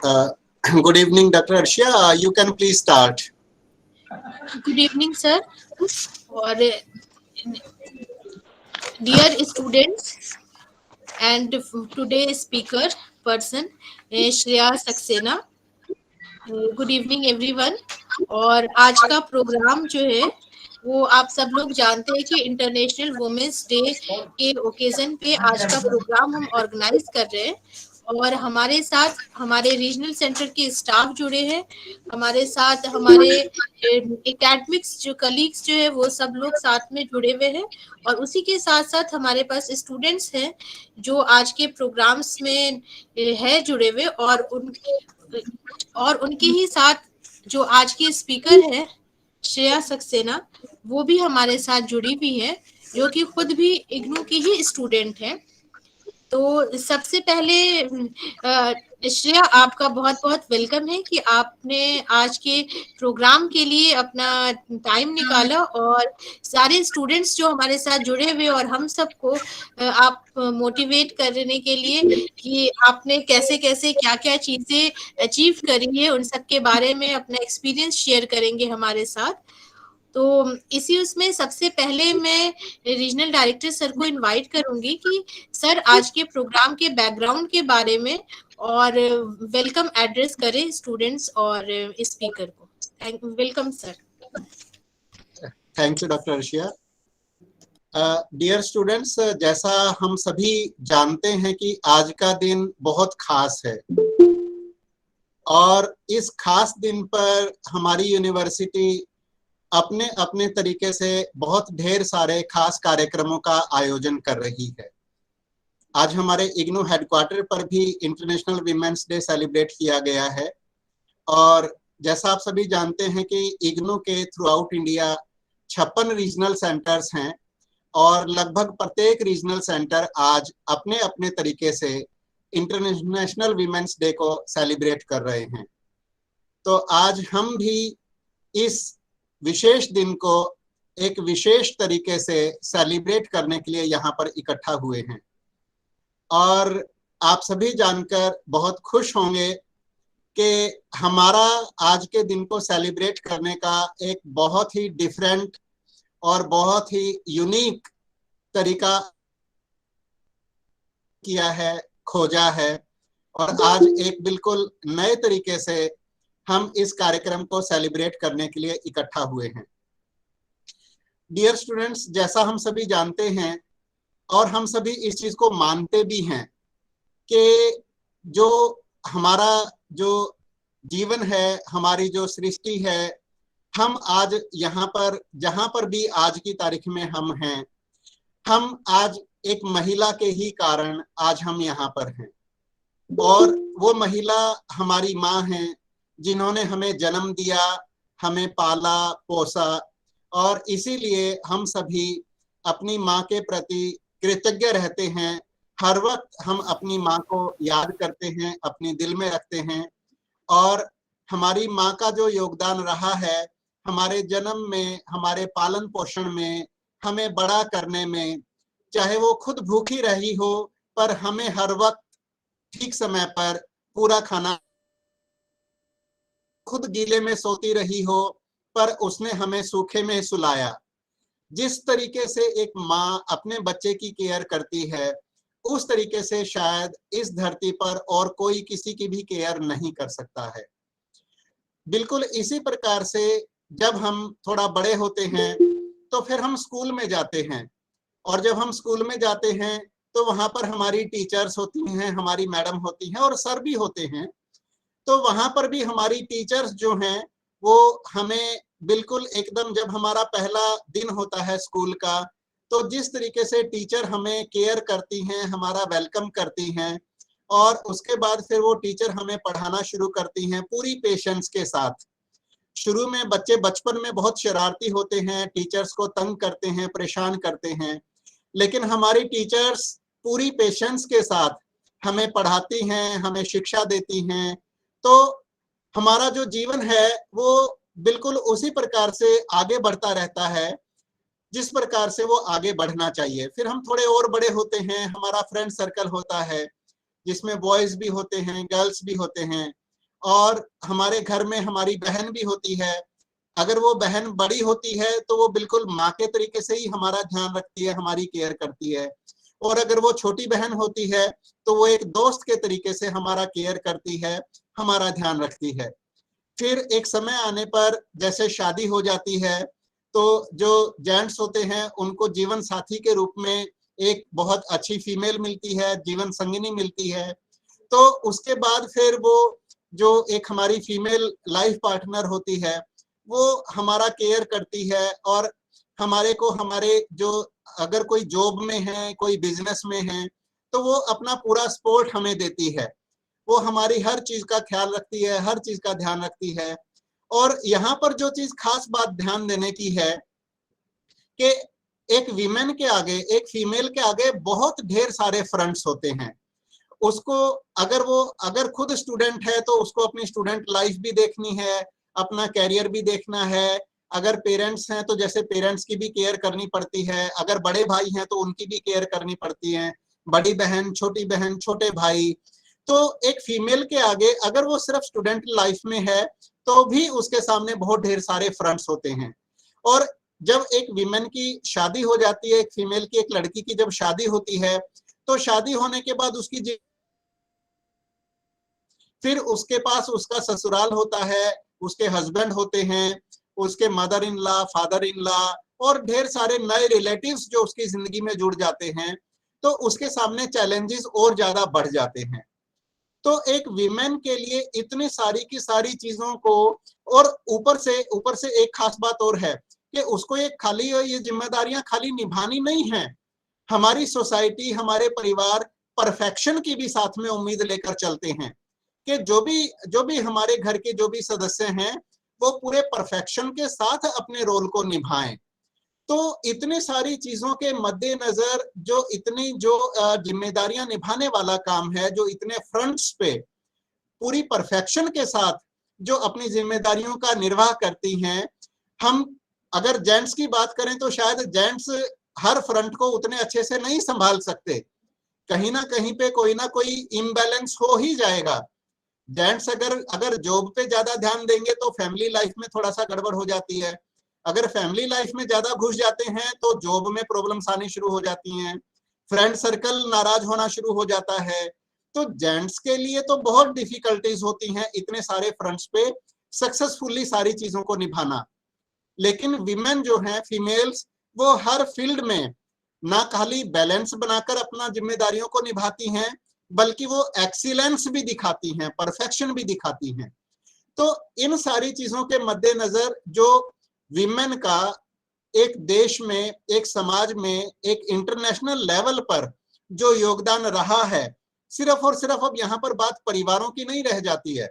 Good evening, Dr. Arshia. You can please start. Good evening, sir. Or dear students and today's speaker person, Shreya Saxena. Good evening everyone. और आज का programme जो है वो आप सब लोग जानते हैं कि इंटरनेशनल वुमेन्स डे के ओकेजन पे आज का प्रोग्राम हम ऑर्गेनाइज कर रहे हैं। और हमारे साथ हमारे रीजनल सेंटर के स्टाफ जुड़े हैं, हमारे साथ हमारे एकेडमिक्स जो कलीग्स जो है वो सब लोग साथ में जुड़े हुए हैं। और उसी के साथ साथ हमारे पास स्टूडेंट्स हैं जो आज के प्रोग्राम्स में है जुड़े हुए। और उनके ही साथ जो आज की स्पीकर है श्रेया सक्सेना, वो भी हमारे साथ जुड़ी हुई है, जो कि खुद भी इग्नू की ही स्टूडेंट है। तो सबसे पहले श्रेया, आपका बहुत बहुत वेलकम है कि आपने आज के प्रोग्राम के लिए अपना टाइम निकाला और सारे स्टूडेंट्स जो हमारे साथ जुड़े हुए और हम सबको आप मोटिवेट करने के लिए कि आपने कैसे कैसे क्या क्या चीजें अचीव करी है, उन सब के बारे में अपना एक्सपीरियंस शेयर करेंगे हमारे साथ। तो इसी उसमें सबसे पहले मैं रीजनल डायरेक्टर सर को इनवाइट करूंगी कि सर आज के प्रोग्राम के बैकग्राउंड के बारे में और वेलकम एड्रेस करें स्टूडेंट्स और स्पीकर को। Welcome sir. Thank you doctor Arshia. Dear students, जैसा हम सभी जानते हैं कि आज का दिन बहुत खास है और इस खास दिन पर हमारी यूनिवर्सिटी अपने अपने तरीके से बहुत ढेर सारे खास कार्यक्रमों का आयोजन कर रही है। आज हमारे इग्नू हेडक्वार्टर पर भी इंटरनेशनल वीमेंस डे सेलिब्रेट किया गया है। और जैसा आप सभी जानते हैं कि इग्नू के through out India 56 regional centres हैं और लगभग प्रत्येक रीजनल सेंटर आज अपने अपने तरीके से इंटरनेशनल वीमेंस डे को सेलिब्रेट कर रहे हैं। तो आज हम भी इस विशेष दिन को एक विशेष तरीके से सेलिब्रेट करने के लिए यहाँ पर इकट्ठा हुए हैं। और आप सभी जानकर बहुत खुश होंगे कि हमारा आज के दिन को सेलिब्रेट करने का एक बहुत ही डिफरेंट और बहुत ही यूनिक तरीका किया है, खोजा है। और आज एक बिल्कुल नए तरीके से हम इस कार्यक्रम को सेलिब्रेट करने के लिए इकट्ठा हुए हैं। डियर स्टूडेंट्स, जैसा हम सभी जानते हैं और हम सभी इस चीज को मानते भी हैं कि जो हमारा जो जीवन है, हमारी जो सृष्टि है, हम आज यहाँ पर जहां पर भी आज की तारीख में हम हैं, हम आज एक महिला के ही कारण आज हम यहाँ पर हैं। और वो महिला हमारी माँ है, जिन्होंने हमें जन्म दिया, हमें पाला पोसा। और इसीलिए हम सभी अपनी माँ के प्रति कृतज्ञ रहते हैं। हर वक्त हम अपनी माँ को याद करते हैं, अपने दिल में रखते हैं। और हमारी माँ का जो योगदान रहा है हमारे जन्म में, हमारे पालन पोषण में, हमें बड़ा करने में, चाहे वो खुद भूखी रही हो पर हमें हर वक्त ठीक समय पर पूरा खाना, खुद गीले में सोती रही हो पर उसने हमें सूखे में सुलाया। जिस तरीके से एक माँ अपने बच्चे की केयर करती है, उस तरीके से शायद इस धरती पर और कोई किसी की भी केयर नहीं कर सकता है। बिल्कुल इसी प्रकार से जब हम थोड़ा बड़े होते हैं तो फिर हम स्कूल में जाते हैं। और जब हम स्कूल में जाते हैं तो वहां पर हमारी टीचर्स होती हैं, हमारी मैडम होती हैं और सर भी होते हैं। तो वहां पर भी हमारी टीचर्स जो हैं वो हमें बिल्कुल एकदम, जब हमारा पहला दिन होता है स्कूल का, तो जिस तरीके से टीचर हमें केयर करती हैं, हमारा वेलकम करती हैं, और उसके बाद फिर वो टीचर हमें पढ़ाना शुरू करती हैं पूरी पेशेंस के साथ। शुरू में बच्चे बचपन में बहुत शरारती होते हैं, टीचर्स को तंग करते हैं, परेशान करते हैं, लेकिन हमारी टीचर्स पूरी पेशेंस के साथ हमें पढ़ाती हैं, हमें शिक्षा देती हैं। तो हमारा जो जीवन है वो बिल्कुल उसी प्रकार से आगे बढ़ता रहता है जिस प्रकार से वो आगे बढ़ना चाहिए। फिर हम थोड़े और बड़े होते हैं, हमारा फ्रेंड सर्कल होता है जिसमें बॉयज भी होते हैं, गर्ल्स भी होते हैं। और हमारे घर में हमारी बहन भी होती है। अगर वो बहन बड़ी होती है तो वो बिल्कुल माँ के तरीके से ही हमारा ध्यान रखती है, हमारी केयर करती है। और अगर वो छोटी बहन होती है तो वो एक दोस्त के तरीके से हमारा केयर करती है, हमारा ध्यान रखती है। फिर एक समय आने पर जैसे शादी हो जाती है तो जो जेंट्स होते हैं उनको जीवन साथी के रूप में एक बहुत अच्छी फीमेल मिलती है, जीवन संगिनी मिलती है। तो उसके बाद फिर वो जो एक हमारी फीमेल लाइफ पार्टनर होती है वो हमारा केयर करती है, और हमारे को हमारे जो अगर कोई जॉब में है, कोई बिजनेस में है, तो वो अपना पूरा सपोर्ट हमें देती है। वो हमारी हर चीज का ख्याल रखती है, हर चीज का ध्यान रखती है। और यहाँ पर जो चीज खास बात ध्यान देने की है कि एक वीमेन के आगे, एक फीमेल के आगे बहुत ढेर सारे फ्रंट्स होते हैं। उसको अगर खुद स्टूडेंट है तो उसको अपनी स्टूडेंट लाइफ भी देखनी है, अपना कैरियर भी देखना है। अगर पेरेंट्स हैं तो जैसे पेरेंट्स की भी केयर करनी पड़ती है, अगर बड़े भाई हैं तो उनकी भी केयर करनी पड़ती है, बड़ी बहन, छोटे भाई। तो एक फीमेल के आगे अगर वो सिर्फ स्टूडेंट लाइफ में है तो भी उसके सामने बहुत ढेर सारे फ्रंट्स होते हैं। और जब एक विमेन की शादी हो जाती है, एक फीमेल की, एक लड़की की जब शादी होती है तो शादी होने के बाद फिर उसके पास उसका ससुराल होता है, उसके हस्बैंड होते हैं, उसके mother in law, father in law और ढेर सारे नए रिलेटिव्स जो उसकी जिंदगी में जुड़ जाते हैं। तो उसके सामने चैलेंजेस और ज्यादा बढ़ जाते हैं। तो एक विमेन के लिए इतनी सारी की सारी चीजों को, और ऊपर से एक खास बात और है कि उसको ये जिम्मेदारियां खाली निभानी नहीं है। हमारी सोसाइटी, हमारे परिवार परफेक्शन की भी साथ में उम्मीद लेकर चलते हैं कि जो भी हमारे घर के जो भी सदस्य हैं वो पूरे परफेक्शन के साथ अपने रोल को निभाएं। तो इतने सारी चीजों के मद्देनजर जो जिम्मेदारियां निभाने वाला काम है, जो इतने फ्रंट्स पे पूरी परफेक्शन के साथ जो अपनी जिम्मेदारियों का निर्वाह करती हैं। हम अगर जेंट्स की बात करें तो शायद जेंट्स हर फ्रंट को उतने अच्छे से नहीं संभाल सकते, कहीं ना कहीं पे कोई ना कोई इम्बैलेंस हो ही जाएगा। जेंट्स अगर जॉब पे ज्यादा ध्यान देंगे तो फैमिली लाइफ में थोड़ा सा गड़बड़ हो जाती है। अगर फैमिली लाइफ में ज्यादा घुस जाते हैं तो जॉब में प्रॉब्लम्स आनी शुरू हो जाती हैं, फ्रेंड सर्कल नाराज होना शुरू हो जाता है। तो जेंट्स के लिए तो बहुत डिफिकल्टीज होती हैं इतने सारे फ्रंट्स पे सक्सेसफुली सारी चीजों को निभाना। लेकिन विमेन जो हैं, फीमेल्स, वो हर फील्ड में ना खाली बैलेंस बनाकर अपना जिम्मेदारियों को निभाती हैं बल्कि वो एक्सीलेंस भी दिखाती हैं, परफेक्शन भी दिखाती हैं। तो इन सारी चीजों के मद्देनजर जो विमेन का एक देश में, एक समाज में, एक इंटरनेशनल लेवल पर जो योगदान रहा है, सिर्फ और सिर्फ अब यहाँ पर बात परिवारों की नहीं रह जाती है।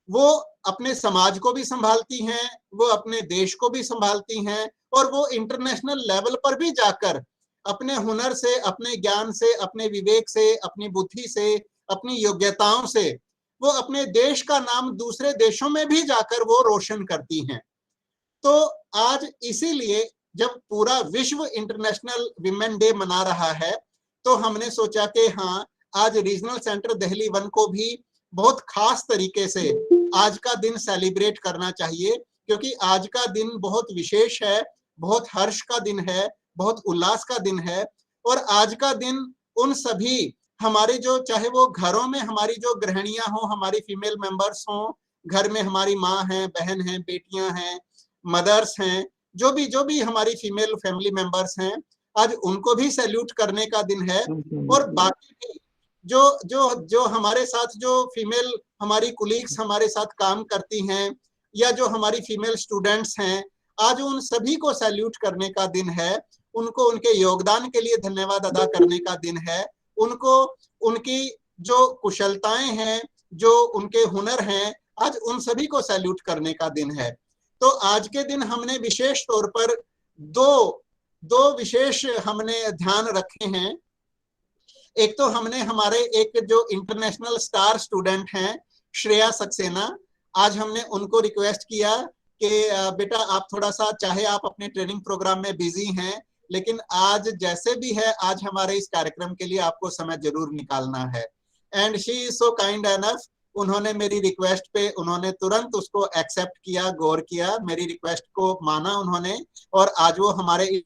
वो अपने समाज को भी संभालती हैं, वो अपने देश को भी संभालती हैं, और वो इंटरनेशनल लेवल पर भी जाकर अपने हुनर से, अपने ज्ञान से, अपने विवेक से, अपनी बुद्धि से, अपनी योग्यताओं से वो अपने देश का नाम दूसरे देशों में भी जाकर वो रोशन करती हैं। तो आज इसीलिए जब पूरा विश्व इंटरनेशनल विमेन डे मना रहा है तो हमने सोचा कि हाँ, आज रीजनल सेंटर दिल्ली 1 को भी बहुत खास तरीके से आज का दिन सेलिब्रेट करना चाहिए, क्योंकि आज का दिन बहुत विशेष है, बहुत हर्ष का दिन है, बहुत उल्लास का दिन है। और आज का दिन उन सभी हमारे जो, चाहे वो घरों में हमारी जो गृहिणियां हो, हमारी फीमेल मेंबर्स हो, घर में हमारी माँ हैं, बहन हैं, बेटियां हैं, मदर्स हैं, जो भी हमारी फीमेल फैमिली मेंबर्स हैं, आज उनको भी सैल्यूट करने का दिन है। और बाकी भी जो हमारे साथ जो फीमेल हमारी कुलीग्स हमारे साथ काम करती हैं, या जो हमारी फीमेल स्टूडेंट्स हैं, आज उन सभी को सैल्यूट करने का दिन है। उनको उनके योगदान के लिए धन्यवाद अदा करने का दिन है। उनको उनकी जो कुशलताएं हैं, जो उनके हुनर हैं, आज उन सभी को सैल्यूट करने का दिन है। तो आज के दिन हमने विशेष तौर पर दो विशेष हमने ध्यान रखे हैं। एक तो हमने हमारे एक जो इंटरनेशनल स्टार स्टूडेंट हैं, श्रेया सक्सेना, आज हमने उनको रिक्वेस्ट किया कि बेटा आप थोड़ा सा, चाहे आप अपने ट्रेनिंग प्रोग्राम में बिजी हैं, लेकिन आज जैसे भी है आज हमारे इस कार्यक्रम के लिए आपको समय जरूर निकालना है। And she is so kind enough, उन्होंने मेरी रिक्वेस्ट पे उन्होंने तुरंत उसको एक्सेप्ट किया, गौर किया, मेरी रिक्वेस्ट को माना उन्होंने, और आज वो हमारे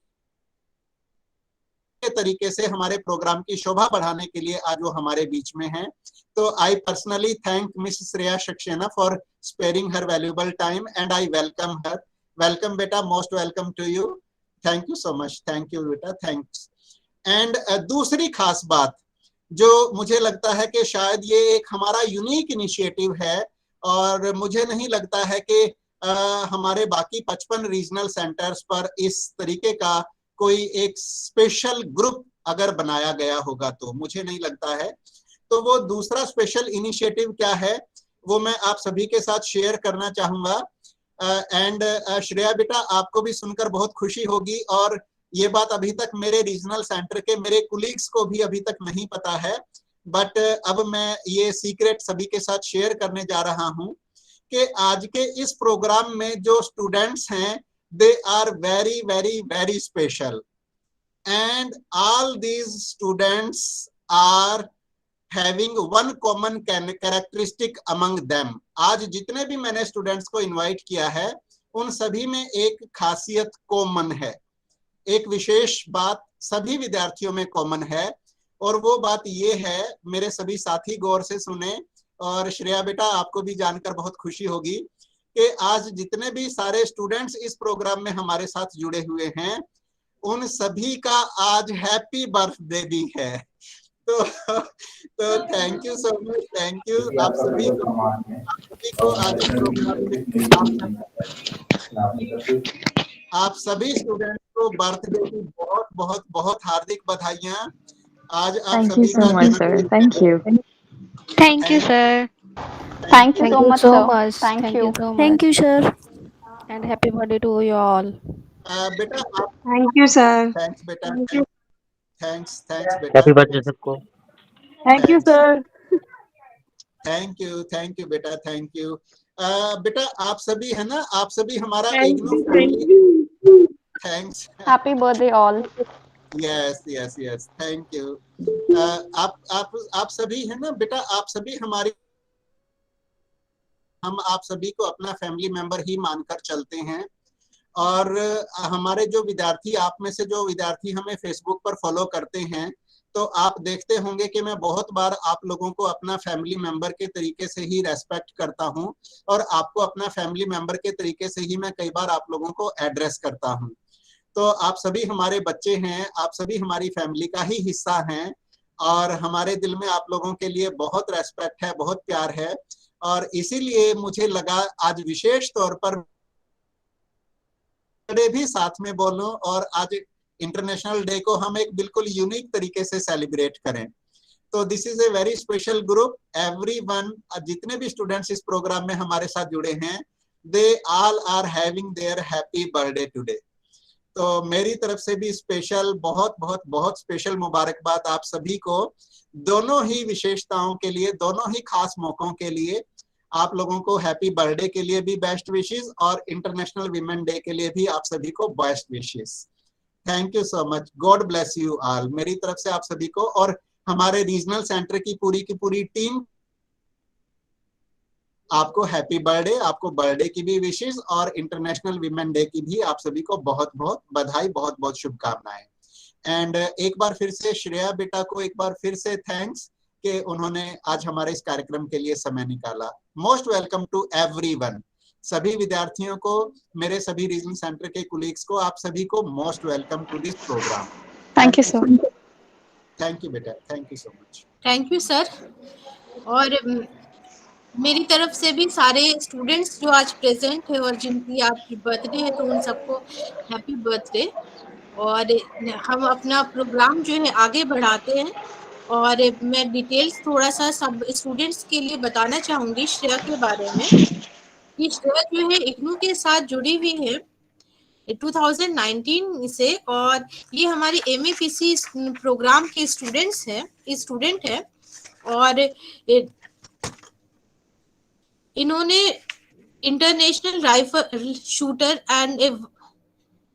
तरीके से हमारे प्रोग्राम की शोभा बढ़ाने के लिए आज वो हमारे बीच में हैं। तो I personally thank miss Shreya Saxena for sparing her valuable time and I welcome her. Welcome बेटा, most welcome to you. Thank you so much, thank you बेटा, थैंक्स। एंड दूसरी खास बात जो मुझे लगता है कि शायद ये एक हमारा यूनिक इनिशिएटिव है, और मुझे नहीं लगता है कि हमारे बाकी 55 रीजनल सेंटर्स पर इस तरीके का कोई एक स्पेशल ग्रुप अगर बनाया गया होगा, तो मुझे नहीं लगता है। तो वो दूसरा स्पेशल इनिशिएटिव क्या है वो मैं आप सभी के साथ शेयर करना चाहूंगा। एंड श्रेया बेटा, आपको भी सुनकर बहुत खुशी होगी, और ये बात अभी तक मेरे रीजनल सेंटर के मेरे कुलीग्स को भी अभी तक नहीं पता है, बट अब मैं ये सीक्रेट सभी के साथ शेयर करने जा रहा हूं कि आज के इस प्रोग्राम में जो स्टूडेंट्स हैं, they are very very very special, and all these students are having one common characteristic among them। आज जितने भी मैंने स्टूडेंट्स को इनवाइट किया है उन सभी में एक खासियत कॉमन है, एक विशेष बात सभी विद्यार्थियों में कॉमन है, और वो बात ये है, मेरे सभी साथी गौर से सुने, और श्रेया बेटा आपको भी जानकर बहुत खुशी होगी कि आज जितने भी सारे स्टूडेंट्स इस प्रोग्राम में हमारे साथ जुड़े हुए हैं उन सभी का आज हैप्पी बर्थडे भी है। तो thank you so much, thank you आप सभी को आज प्रोग्राम में आप सभी स्टूडेंट्स को बर्थडे की बहुत बहुत बहुत हार्दिक बधाइयां। आज आप सभी का जन्मदिन। Thank you sir. Thank you so much, so sir. much. Thank you. so Thank much. you, sir. And happy birthday to you all. बेटा आप थैंक यू सर। थैंक्स बेटा, थैंक्स बेटा, हैप्पी बर्थडे सबको। Thank you sir. Thank you बेटा, thank you. बेटा आप सभी है ना, आप सभी हमारा thanks. Happy birthday all. Yes yes yes, thank you. आप सभी है ना बेटा, आप सभी हमारी, हम आप सभी को अपना फैमिली मेंबर ही मानकर चलते हैं, और हमारे जो विद्यार्थी, आप में से जो विद्यार्थी हमें फेसबुक पर फॉलो करते हैं, तो आप देखते होंगे कि मैं बहुत बार आप लोगों को अपना फैमिली मेंबर के तरीके से ही रेस्पेक्ट करता हूं, और आपको अपना फैमिली मेंबर के तरीके से ही मैं कई बार आप लोगों को एड्रेस करता हूं। तो आप सभी हमारे बच्चे हैं, आप सभी हमारी फैमिली का ही हिस्सा हैं, और हमारे दिल में आप लोगों के लिए बहुत रेस्पेक्ट है, बहुत प्यार है, और इसीलिए मुझे लगा आज विशेष तौर पर भी साथ में बोलूं, और आज इंटरनेशनल डे को हम एक बिल्कुल यूनिक तरीके से सेलिब्रेट करें। तो this is a very special group, everyone, जितने भी स्टूडेंट्स इस प्रोग्राम में हमारे साथ जुड़े हैं, they all are having their happy birthday today. तो मेरी तरफ से भी स्पेशल बहुत बहुत बहुत स्पेशल मुबारकबाद आप सभी को, दोनों ही विशेषताओं के लिए, दोनों ही खास मौकों के लिए। आप लोगों को हैप्पी बर्थडे के लिए भी बेस्ट विशेस, और इंटरनेशनल वीमेन डे के लिए भी आप सभी को best wishes. Thank you so much, God bless you all मेरी तरफ से आप सभी को, और हमारे रीजनल सेंटर की पूरी टीम आपको हैप्पी बर्थडे, आपको बर्थडे की भी विशेस, और इंटरनेशनल वीमेन डे की भी आप सभी को बहुत बहुत बधाई, बहुत बहुत शुभकामनाएं। एंड एक बार फिर से श्रेया बेटा को एक बार फिर से थैंक्स कि उन्होंने आज हमारे इस कार्यक्रम के लिए समय निकाला। मोस्ट वेलकम टू एवरीवन, सभी विद्यार्थियों को, मेरे सभी रीजनल सेंटर के कुलीग्स को, आप सभी को most welcome to this programme. Thank you, sir. Thank you बेटा, thank you so much. Thank you sir. और मेरी तरफ से भी सारे स्टूडेंट्स जो आज प्रेजेंट है और जिनकी आज बर्थडे है, तो उन सबको हैप्पी बर्थडे। और हम अपना प्रोग्राम जो है आगे बढ़ाते हैं, और मैं डिटेल्स थोड़ा सा सब स्टूडेंट्स के लिए बताना चाहूँगी श्रेया के बारे में, कि श्रेया जो है इग्नू के साथ जुड़ी हुई है 2019 से, और ये हमारी MAPC प्रोग्राम के स्टूडेंट है, और इन्होंने international rifle shooter and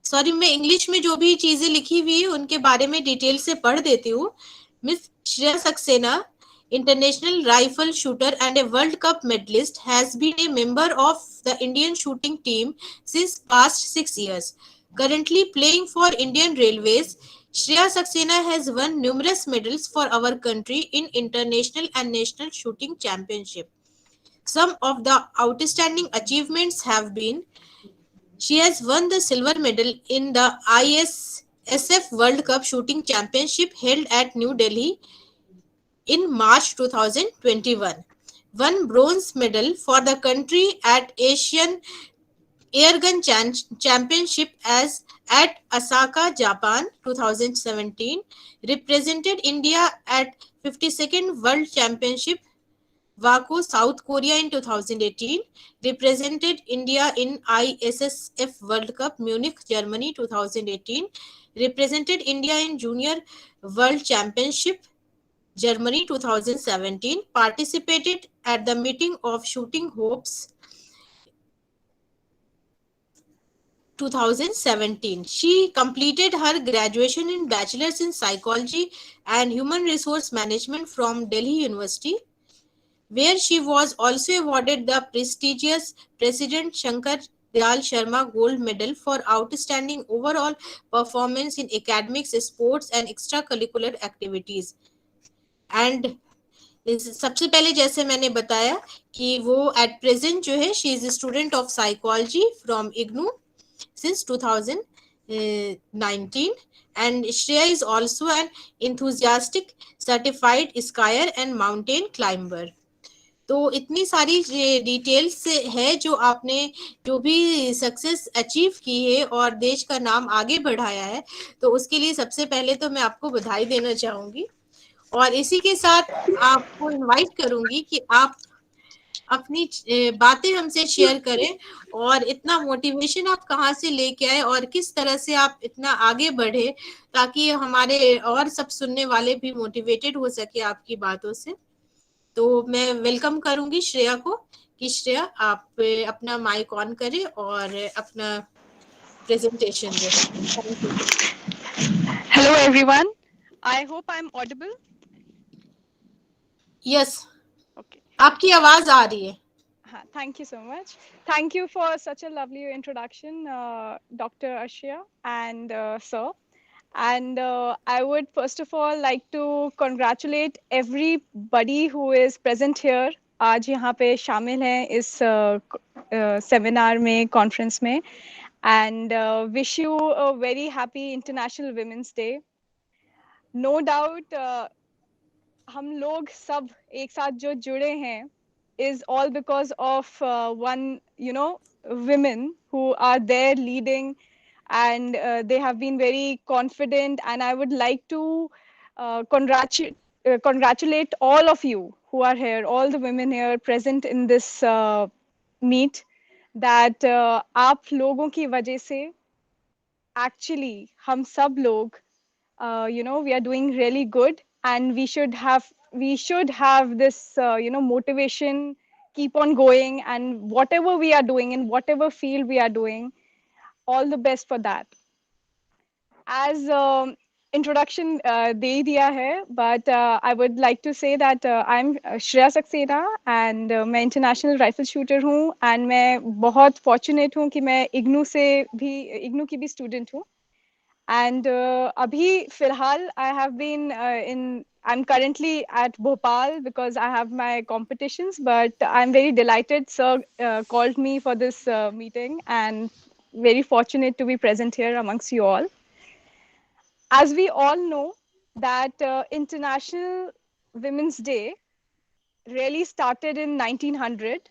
sorry, मैं इंग्लिश में जो भी चीजें लिखी हुई है उनके बारे में डिटेल से पढ़ देती हूँ। Miss Shreya Saxena international rifle shooter and a World Cup medalist, has been a member of the Indian shooting team since past 6 years. Currently playing for Indian Railways, Shreya Saxena has won numerous medals for our country in international and national shooting championship. Some of the outstanding achievements have been: she has won the silver medal in the ISSF World Cup Shooting Championship held at New Delhi in March 2021. Won bronze medal for the country at Asian Airgun Championship as at Osaka, Japan 2017. Represented India at 52nd World Championship Waco, South Korea in 2018. Represented India in ISSF World Cup Munich, Germany 2018. Represented India in Junior World Championship Germany 2017. Participated at the meeting of Shooting Hopes 2017. She completed her graduation in Bachelor's in Psychology and Human Resource Management from Delhi University, where she was also awarded the prestigious President Shankar Dayal Sharma Gold Medal for outstanding overall performance in academics, sports and extracurricular activities. And सबसे पहले जैसे मैंने बताया कि वो at present जो है she is student of psychology from IGNOU since 2019, and Shreya is also an enthusiastic certified skier and mountain climber. तो इतनी सारी डिटेल्स है जो आपने जो भी सक्सेस अचीव की है और देश का नाम आगे बढ़ाया है, तो उसके लिए सबसे पहले तो मैं आपको बधाई देना चाहूंगी और इसी के साथ आपको इनवाइट करूंगी कि आप अपनी बातें हमसे शेयर करें और इतना मोटिवेशन आप कहाँ से लेके आए और किस तरह से आप इतना आगे बढ़े ताकि हमारे और सब सुनने वाले भी मोटिवेटेड हो सके आपकी बातों से। तो मैं वेलकम करूंगी श्रेया को कि श्रेया आप अपना माइक ऑन करें और अपना प्रेजेंटेशन दें। Hello everyone. I hope I'm audible. Yes. Okay. आपकी आवाज आ रही है। Thank you so much. Thank you for such a lovely introduction, Dr. Ashia and sir. And I would first of all like to congratulate everybody who is present here. आज यहाँ पे शामिल हैं इस सेमिनार में, कॉन्फ्रेंस में, and wish you a very happy International Women's Day. No doubt हम लोग सब एक साथ जो जुड़े हैं is all because of one, women who are there leading, and they have been very confident, and I would like to congratulate all of you who are here, all the women here present in this meet, that आप लोगों की वजह से actually हम सब लोग we are doing really good, and we should have this motivation, keep on going, and whatever we are doing in whatever field we are doing, all the best for that. As introduction दे दिया है, but I would like to say that I'm Shreya Saxena, and मैं international rifle shooter हूँ, and मैं बहुत fortunate हूँ कि मैं इग्नू की भी student हूँ. And abhi filhal I have been I'm currently at Bhopal because I have my competitions, but I'm very delighted sir called me for this meeting, and very fortunate to be present here amongst you all. As we all know that International Women's Day really started in 1900,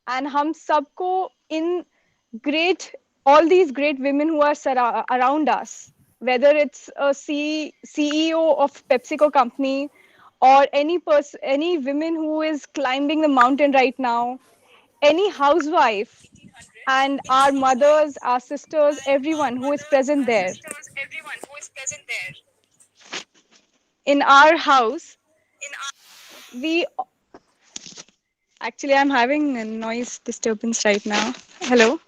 and hum sabko in all these great women who are around us, whether it's a CEO of PepsiCo company or any women who is climbing the mountain right now, any housewife, and our mothers, our sisters, everyone who is present there. In our house, actually I'm having a noise disturbance right now. Hello.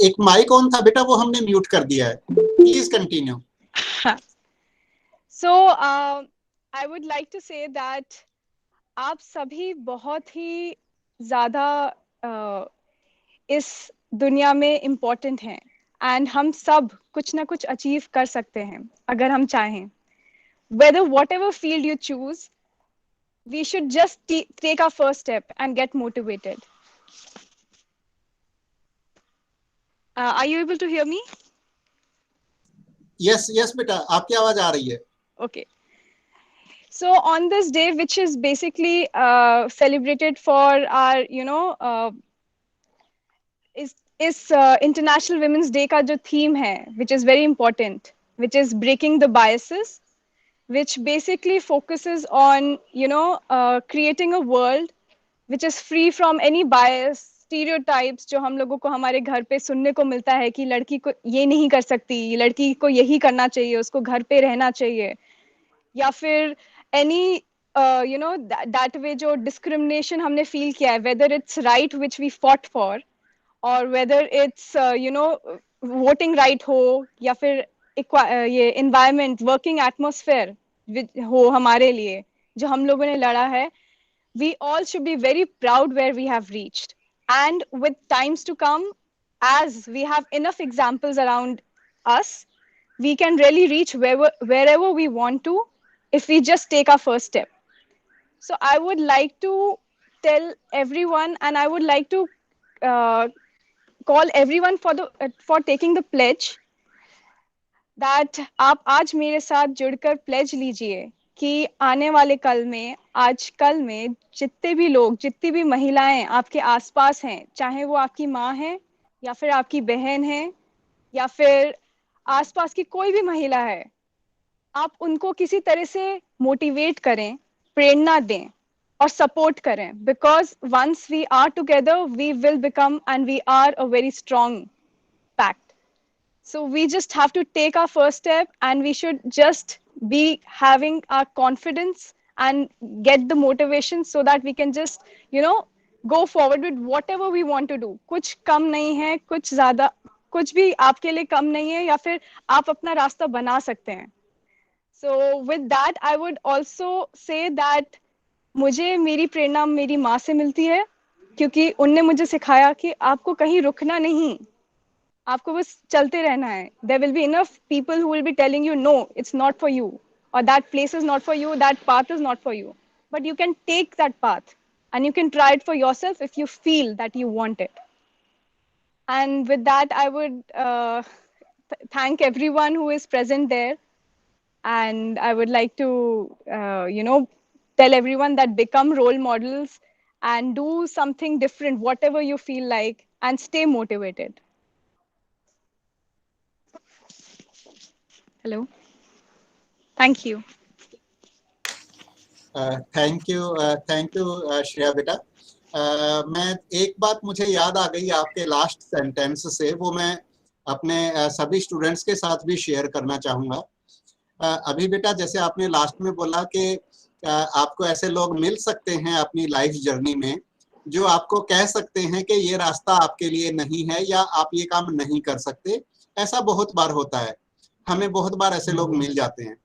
एक mic on था बेटा, वो हमने mute कर दिया है, please continue. So I would like to say that आप सभी बहुत ही ज़्यादा इस दुनिया में इम्पोर्टेंट हैं एंड हम सब कुछ ना कुछ अचीव कर सकते हैं अगर हम चाहें. Whether whatever field you choose, we should just take our first step and get motivated. Are you able to hear me? Yes yes बेटा, आपकी आवाज आ रही है. Okay. So on this day, which is basically celebrated for our, is International Women's Day का जो theme है, which is very important, which is breaking the biases, which basically focuses on, creating a world which is free from any bias, stereotypes जो हम लोगों को हमारे घर पे सुनने को मिलता है कि लड़की को ये नहीं कर सकती, लड़की को यही करना चाहिए, उसको घर पे रहना चाहिए, या फिर any that way जो discrimination हमने feel किया है, whether it's right which we fought for, or whether it's voting right हो, या फिर ये environment working atmosphere हो हमारे लिए जो हम लोगों ने लड़ा है, we all should be very proud where we have reached. And with times to come, as we have enough examples around us, we can really reach wherever we want to if we just take our first step. So I would like to tell everyone, and I would like to call everyone for taking the pledge that आप आज मेरे साथ जुड़कर pledge लीजिए कि आने वाले कल में, आज कल में जितने भी लोग, जितनी भी महिलाएं आपके आसपास हैं, चाहे वो आपकी माँ है या फिर आपकी बहन है या फिर आसपास की कोई भी महिला है, आप उनको किसी तरह से मोटिवेट करें, प्रेरणा दें और सपोर्ट करें, because once we are together we will become and we are a very strong pact. So we just have to take our first step, and we should just be having our confidence and get the motivation so that we can just, go forward with whatever we want to do. कुछ कम नहीं है, कुछ ज़्यादा, कुछ भी आपके लिए कम नहीं है, या फिर आप अपना रास्ता बना सकते हैं. So with that, I would also say that मुझे मेरी प्रेरणा मेरी माँ से मिलती है, क्योंकि उनने मुझे सिखाया कि आपको कहीं रुकना नहीं, आपको बस चलते रहना है. There will be enough people who will be telling you, no, it's not for you, or that place is not for you, that path is not for you. But you can take that path and you can try it for yourself if you feel that you want it. And with that, I would thank everyone who is present there. And I would like to, tell everyone that become role models and do something different, whatever you feel like, and stay motivated. Hello. Thank you. Thank you Shreya बेटा. मैं एक बात मुझे याद आ गई आपके last sentence से, वो मैं अपने सभी स्टूडेंट्स के साथ भी शेयर करना चाहूँगा. अभी बेटा जैसे आपने लास्ट में बोला कि आपको ऐसे लोग मिल सकते हैं अपनी लाइफ जर्नी में जो आपको कह सकते हैं कि ये रास्ता आपके लिए नहीं है या आप ये काम नहीं कर सकते. ऐसा बहुत बार होता है, हमें बहुत बार ऐसे लोग मिल जाते हैं.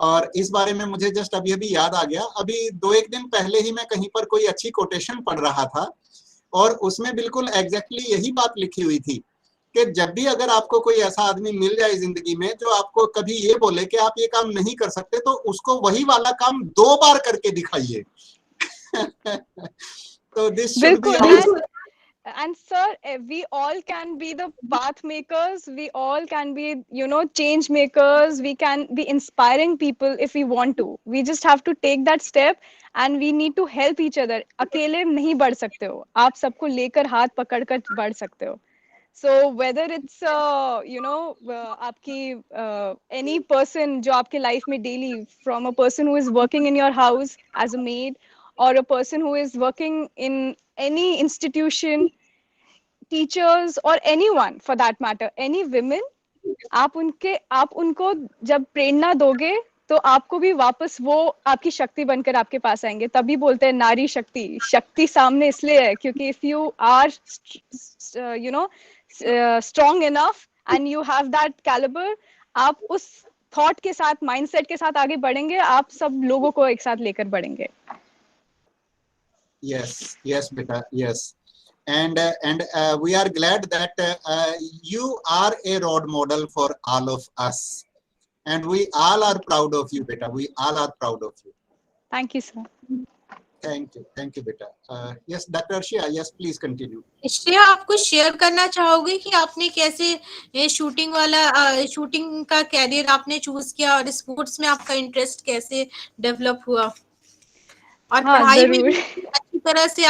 और इस बारे में मुझे जस्ट अभी अभी याद आ गया, अभी 2-1 दिन पहले ही मैं कहीं पर कोई अच्छी कोटेशन पढ़ रहा था और उसमें बिल्कुल एग्जैक्टली यही बात लिखी हुई थी कि जब भी अगर आपको कोई ऐसा आदमी मिल जाए जिंदगी में जो आपको कभी ये बोले कि आप ये काम नहीं कर सकते, तो उसको वही वाला काम 2 बार करके दिखाइए. तो this should be. And sir, we all can be the path makers, we all can be, change makers, we can be inspiring people if we want to. We just have to take that step and we need to help each other. अकेले नहीं बढ़ सकते हो, आप सबको लेकर हाथ पकड़कर बढ़ सकते हो. So whether it's आपकी any person जो आपके life में daily, from a person who is working in your house as a maid, or a person who is working in any institution, teachers, or anyone for that matter, any women, आप उनको जब प्रेरणा दोगे तो आपको भी वापस वो आपकी शक्ति बनकर आपके पास आएंगे. तभी बोलते हैं नारी शक्ति सामने इसलिए है क्योंकि if you are strong enough and you have that caliber, आप उस थॉट के साथ, माइंडसेट के साथ आगे बढ़ेंगे, आप सब लोगों को एक साथ लेकर बढ़ेंगे। Yes, yes, beta, yes. And we are glad that you are a role model for all of us. And we all are proud of you, beta. We all are proud of you. Thank you, sir. Thank you, beta. Yes, Dr. Arshia, yes, please continue. Shreya, आप कुछ share करना चाहोगे कि आपने कैसे shooting का career आपने choose किया और स्पोर्ट्स में आपका इंटरेस्ट कैसे डेवलप हुआ, और हाँ, पढ़ाई में जरूर। भी अच्छी तरह से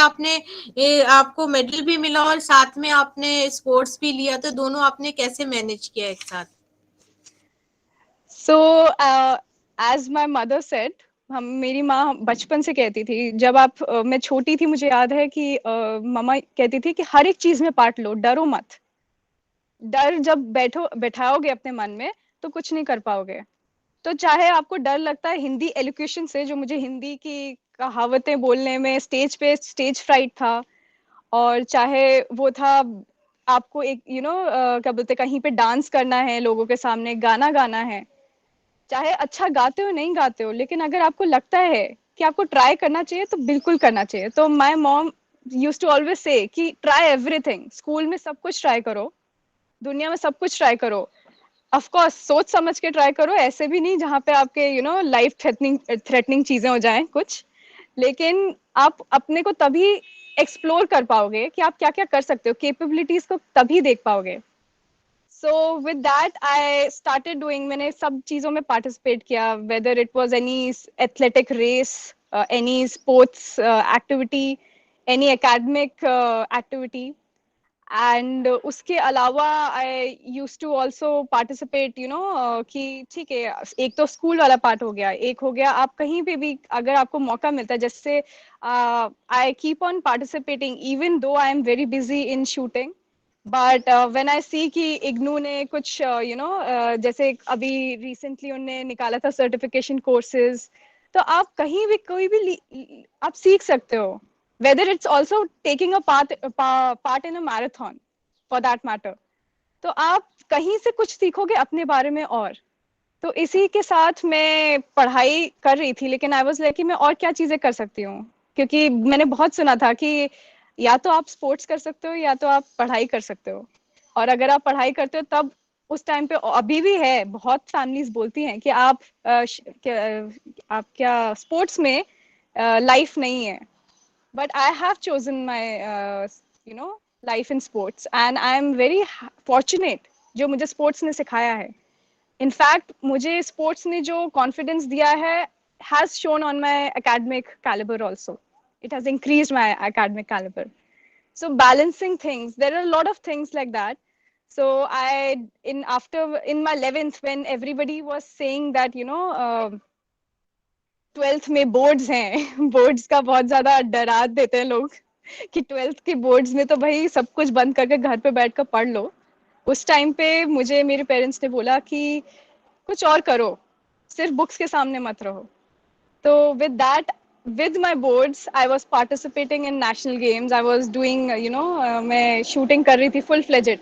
आपको मेडल भी मिला और साथ में आपने स्पोर्ट्स भी लिया, तो दोनों आपने कैसे मैनेज किया एक साथ? So, as my mother said, मेरी माँ बचपन से कहती थी, जब मैं छोटी थी, मुझे याद है कि मम्मा कहती थी कि हर एक चीज में पार्ट लो, डरो मत। डर जब बैठाओगे अपने मन में तो कुछ नहीं कर पाओगे। तो चाहे आपको डर लगता है हिंदी एलोक्यूशन से, जो मुझे हिंदी की कहावतें बोलने में स्टेज पे स्टेज फ्राइट था, और चाहे वो था आपको एक क्या बोलते, कहीं पे डांस करना है, लोगों के सामने गाना गाना है, चाहे अच्छा गाते हो नहीं गाते हो, लेकिन अगर आपको लगता है कि आपको ट्राई करना चाहिए तो बिल्कुल करना चाहिए। तो my mom used to always say कि ट्राई एवरीथिंग, स्कूल में सब कुछ ट्राई करो, दुनिया में सब कुछ ट्राई करो, ऑफ कोर्स सोच समझ के ट्राई करो, ऐसे भी नहीं जहाँ पे आपके लाइफ थ्रेटनिंग चीजें हो जाएं कुछ, लेकिन आप अपने को तभी एक्सप्लोर कर पाओगे कि आप क्या क्या कर सकते हो, कैपेबिलिटीज को तभी देख पाओगे। So with that I started doing, मैंने सब चीजों में पार्टिसिपेट किया, whether it was any athletic race, any sports activity, any academic activity, and उसके अलावा I used to also participate कि ठीक है, एक तो स्कूल वाला पार्ट हो गया, एक हो गया आप कहीं पे भी अगर आपको मौका मिलता है, जैसे I keep on participating even though I am very busy in shooting, but when I see कि इग्नू ने कुछ जैसे अभी रिसेंटली उन्होंने निकाला था सर्टिफिकेशन कोर्सेज, तो आप कहीं भी कोई भी आप सीख सकते हो, whether it's also taking a part in a marathon for that matter, तो आप कहीं से कुछ सीखोगे अपने बारे में। और तो इसी के साथ मैं पढ़ाई कर रही थी, लेकिन आई वाज लाइक कि मैं और क्या चीजें कर सकती हूँ, क्योंकि मैंने बहुत सुना था कि या तो आप स्पोर्ट्स कर सकते हो या तो आप पढ़ाई कर सकते हो, और अगर आप पढ़ाई करते हो तब उस टाइम पे, अभी भी है, बहुत फैमिलीज बोलती हैं कि आप क्या स्पोर्ट्स में लाइफ नहीं है, but I have chosen my life in sports, and I am very fortunate जो मुझे स्पोर्ट्स ने सिखाया है। इनफैक्ट मुझे स्पोर्ट्स ने जो कॉन्फिडेंस दिया है has shown on my academic caliber also. It has increased my academic caliber. So balancing things, there are a lot of things like that. So in my 11th, when everybody was saying that 12th में boards हैं, boards का बहुत ज्यादा डरा देते हैं लोग कि 12th के बोर्ड्स में तो भाई सब कुछ बंद करके घर पे बैठ कर पढ़ लो। उस टाइम पे मुझे मेरे पेरेंट्स ने बोला कि कुछ और करो, सिर्फ बुक्स के सामने मत रहो। तो with my boards I was participating in national games, I was doing मैं शूटिंग कर रही थी full fledged,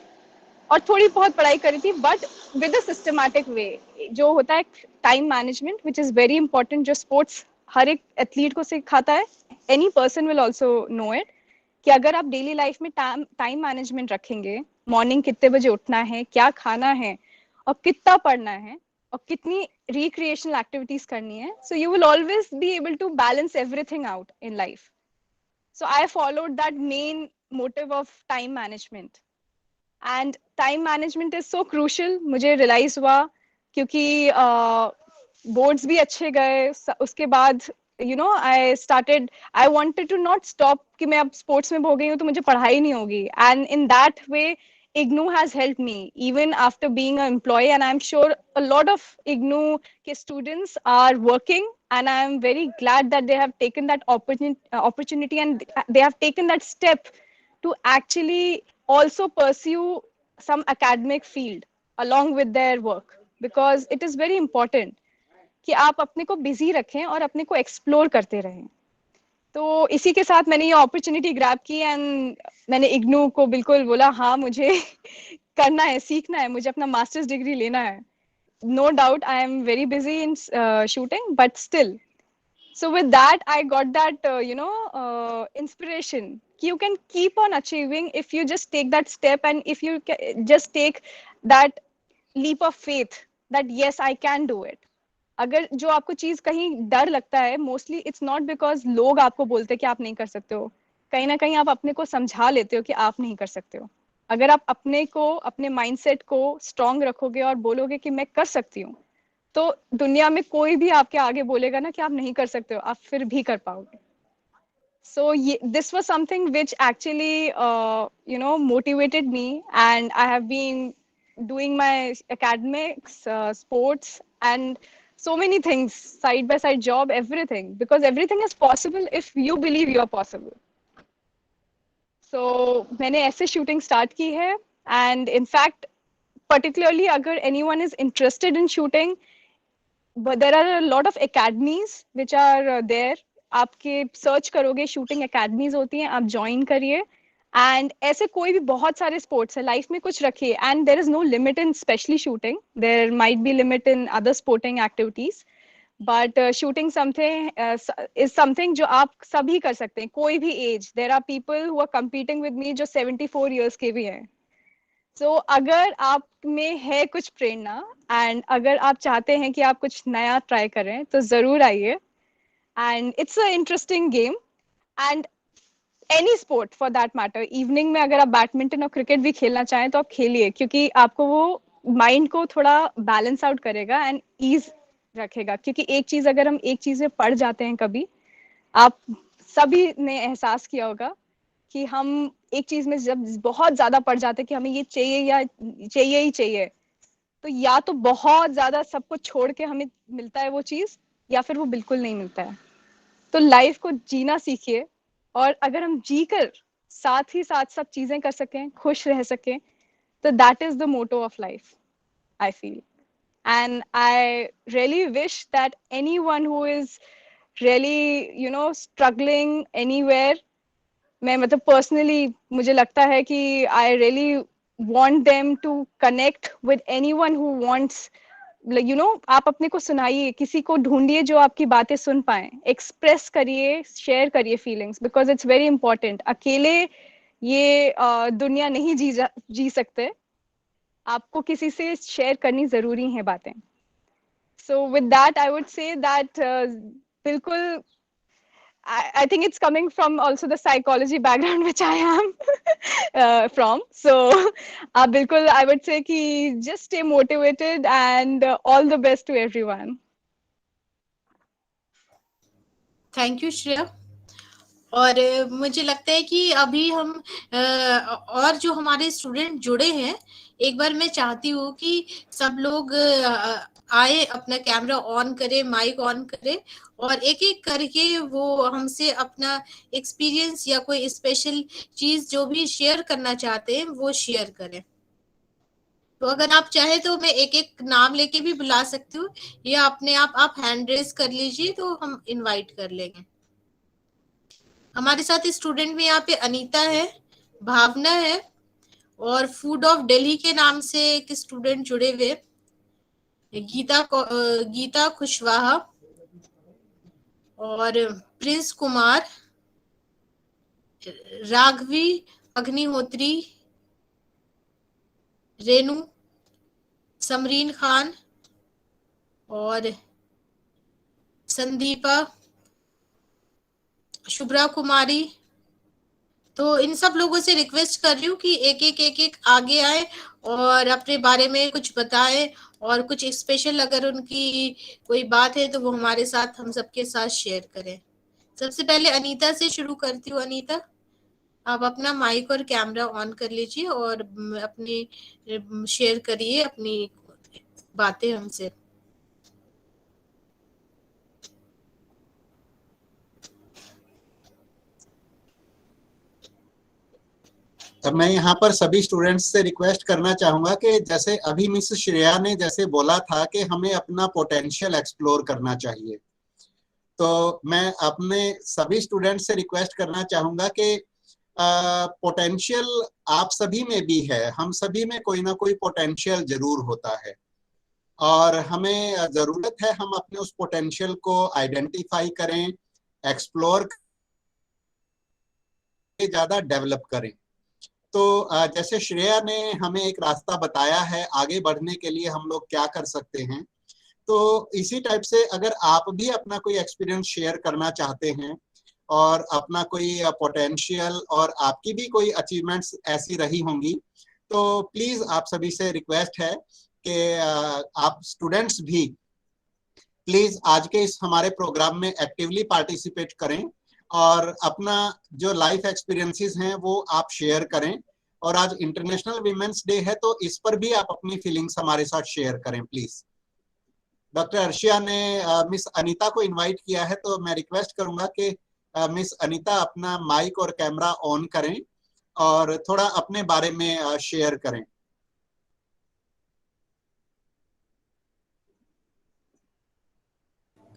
और थोड़ी बहुत पढ़ाई करी थी, but with a systematic way, जो होता है time management, which is very important, जो स्पोर्ट्स हर एक एथलीट को सिखाता है, any person will also know it, कि अगर आप डेली लाइफ में टाइम मैनेजमेंट रखेंगे, मॉर्निंग कितने बजे उठना है, क्या खाना है, और कितना पढ़ना है, और कितनी रिक्रिएशनल एक्टिविटीज करनी है, so you will always be able to balance everything out in life. So I followed that main motive of time management, and time management is so crucial, मुझे रियलाइज हुआ, क्योंकि बोर्ड्स भी अच्छे गए, उसके बाद I wanted to not stop कि मैं अब स्पोर्ट्स में हो गई हूँ तो मुझे पढ़ाई नहीं होगी, and in that way IGNOU has helped me even after being an employee, and I'm sure a lot of IGNOU ke students are working, and I'm very glad that they have taken that opportunity and they have taken that step to actually also pursue some academic field along with their work, because it is very important कि आप अपने को busy रखें और अपने को explore करते रहें। तो इसी के साथ मैंने ये अपॉर्चुनिटी ग्रैब की, एंड मैंने इग्नू को बिल्कुल बोला हाँ मुझे करना है, सीखना है, मुझे अपना मास्टर्स डिग्री लेना है। no doubt I am very busy in shooting, but still. So with that, I got that, inspiration. You can keep on achieving if you just take that step, and if you just take that leap of faith that yes, I can do it. अगर जो आपको चीज कहीं डर लगता है, mostly it's not because लोग आपको बोलते हैं कि आप नहीं कर सकते हो, कहीं ना कहीं आप अपने को समझा लेते हो कि आप नहीं कर सकते हो. अगर आप अपने को, अपने माइंडसेट को स्ट्रांग रखोगे और बोलोगे कि मैं कर सकती हूँ, तो दुनिया में कोई भी आपके आगे बोलेगा ना कि आप नहीं कर सकते हो, आप फिर भी कर पाओगे. So this was something which actually, motivated me, and I have been doing my academics, sports, and so many things, side by side job, everything, because everything is possible if you believe you are possible. So मैंने ऐसे shooting start की है, and in fact, particularly अगर anyone is interested in shooting, but there are a lot of academies which are there. आपके search करोगे, shooting academies होती हैं, आप ज्वाइन करिए. एंड ऐसे कोई भी बहुत सारे स्पोर्ट्स है, लाइफ में कुछ रखिए. And there is no limit in specially shooting, there might be limit in other sporting activities, but shooting something is something जो आप सभी कर सकते हैं, कोई भी age. There are people who are competing with me जो 74 years के भी हैं. So, अगर आप में है कुछ प्रेरणा, एंड अगर आप चाहते हैं कि आप कुछ नया ट्राई करें, तो जरूर आइए. And it's a interesting game, and any sport for that matter. Evening में अगर आप बैडमिंटन और क्रिकेट भी खेलना चाहें तो आप खेलिए, क्योंकि आपको वो माइंड को थोड़ा बैलेंस आउट करेगा एंड ईज रखेगा. क्योंकि एक चीज अगर हम एक चीज में पड़ जाते हैं, कभी आप सभी ने एहसास किया होगा कि हम एक चीज में जब बहुत ज्यादा पड़ जाते हैं कि हमें ये चाहिए या चाहिए ही चाहिए, तो या तो बहुत ज्यादा सब कुछ छोड़ के हमें मिलता है वो चीज, या फिर वो बिल्कुल नहीं मिलता है. तो लाइफ को जीना सीखिए, और अगर हम जी कर साथ ही साथ सब चीजें कर सकें, खुश रह सकें, तो that is the motto of life, I feel. And I really wish that anyone who is really, struggling anywhere, मैं मतलब पर्सनली मुझे लगता है कि I really want them to connect with anyone who wants, आप अपने को सुनाइए, किसी को ढूंढिए जो आपकी बातें सुन पाए, एक्सप्रेस करिए, शेयर करिए feelings, because it's very important. अकेले ये दुनिया नहीं जी सकते, आपको किसी से शेयर करनी जरूरी है बातें. So with that I would say that बिल्कुल, I think it's coming from also the psychology background which I am from. So, bilkul, I would say ki just stay motivated, and all the best to everyone. Thank you Shreya. और मुझे लगता है कि अभी हम और जो हमारे स्टूडेंट जुड़े हैं, एक बार मैं चाहती हूँ कि सब लोग आए, अपना कैमरा ऑन करे, माइक ऑन करे, और एक एक करके वो हमसे अपना एक्सपीरियंस या कोई स्पेशल चीज जो भी शेयर करना चाहते हैं वो शेयर करें. तो अगर आप चाहे तो मैं एक एक नाम लेके भी बुला सकती हूँ, या अपने आप हैंड रेज कर लीजिए तो हम इनवाइट कर लेंगे. हमारे साथ स्टूडेंट में यहाँ पे अनीता है, भावना है, और फूड ऑफ दिल्ली के नाम से एक स्टूडेंट जुड़े हुए, गीता कुशवाहा, और प्रिंस कुमार, राघवी अग्निहोत्री, रेनू, समरीन खान, और संदीपा, शुभ्रा कुमारी. तो इन सब लोगों से रिक्वेस्ट कर रही हूँ कि एक एक आगे आए और अपने बारे में कुछ बताएं, और कुछ स्पेशल अगर उनकी कोई बात है तो वो हमारे साथ, हम सबके साथ शेयर करें. सबसे पहले अनीता से शुरू करती हूँ. अनीता, आप अपना माइक और कैमरा ऑन कर लीजिए और अपनी शेयर करिए अपनी बातें हमसे. अब मैं यहाँ पर सभी स्टूडेंट्स से रिक्वेस्ट करना चाहूंगा कि जैसे अभी मिस श्रेया ने जैसे बोला था कि हमें अपना पोटेंशियल एक्सप्लोर करना चाहिए, तो मैं अपने सभी स्टूडेंट्स से रिक्वेस्ट करना चाहूंगा कि पोटेंशियल आप सभी में भी है, हम सभी में कोई ना कोई पोटेंशियल जरूर होता है. और हमें जरूरत है हम अपने उस पोटेंशियल को आइडेंटिफाई करें, एक्सप्लोर ज्यादा डेवलप करें। तो जैसे श्रेया ने हमें एक रास्ता बताया है आगे बढ़ने के लिए हम लोग क्या कर सकते हैं, तो इसी टाइप से अगर आप भी अपना कोई एक्सपीरियंस शेयर करना चाहते हैं और अपना कोई पोटेंशियल और आपकी भी कोई अचीवमेंट्स ऐसी रही होंगी, तो प्लीज आप सभी से रिक्वेस्ट है कि आप स्टूडेंट्स भी प्लीज आज के इस हमारे प्रोग्राम में एक्टिवली पार्टिसिपेट करें और अपना जो लाइफ एक्सपीरियंसेस हैं वो आप शेयर करें। और आज इंटरनेशनल वीमेंस डे है, तो इस पर भी आप अपनी फीलिंग्स हमारे साथ शेयर करें प्लीज। डॉक्टर अर्शिया ने मिस अनीता को इनवाइट किया है, तो मैं रिक्वेस्ट करूंगा कि मिस अनीता अपना माइक और कैमरा ऑन करें और थोड़ा अपने बारे में शेयर करें।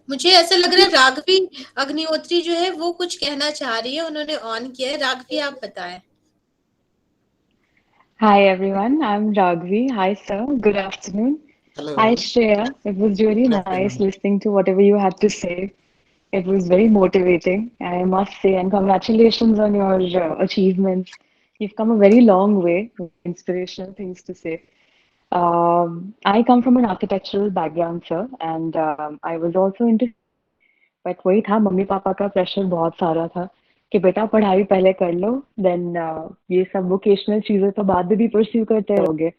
मुझे ऐसा लग रहा है राघवी अग्निहोत्री जो है वो कुछ कहना चाह रही है, उन्होंने ऑन किया है। राघवी आप बताएं। Hi everyone, I'm Raghavi. Hi sir, good afternoon. Hello, Hi Shreya, it was really good nice afternoon. listening to whatever you had to say. It was very motivating, I must say, and congratulations on your achievements. You've come a very long way, inspirational things to say. I come from an architectural background, sir, and I was also into, but वही था, mummy papa का pressure बहुत सारा था कि बेटा पढ़ाई पहले कर लो, देन ये सब वोकेशनल चीजें तो बाद में भी परस्यू करते रहोगे।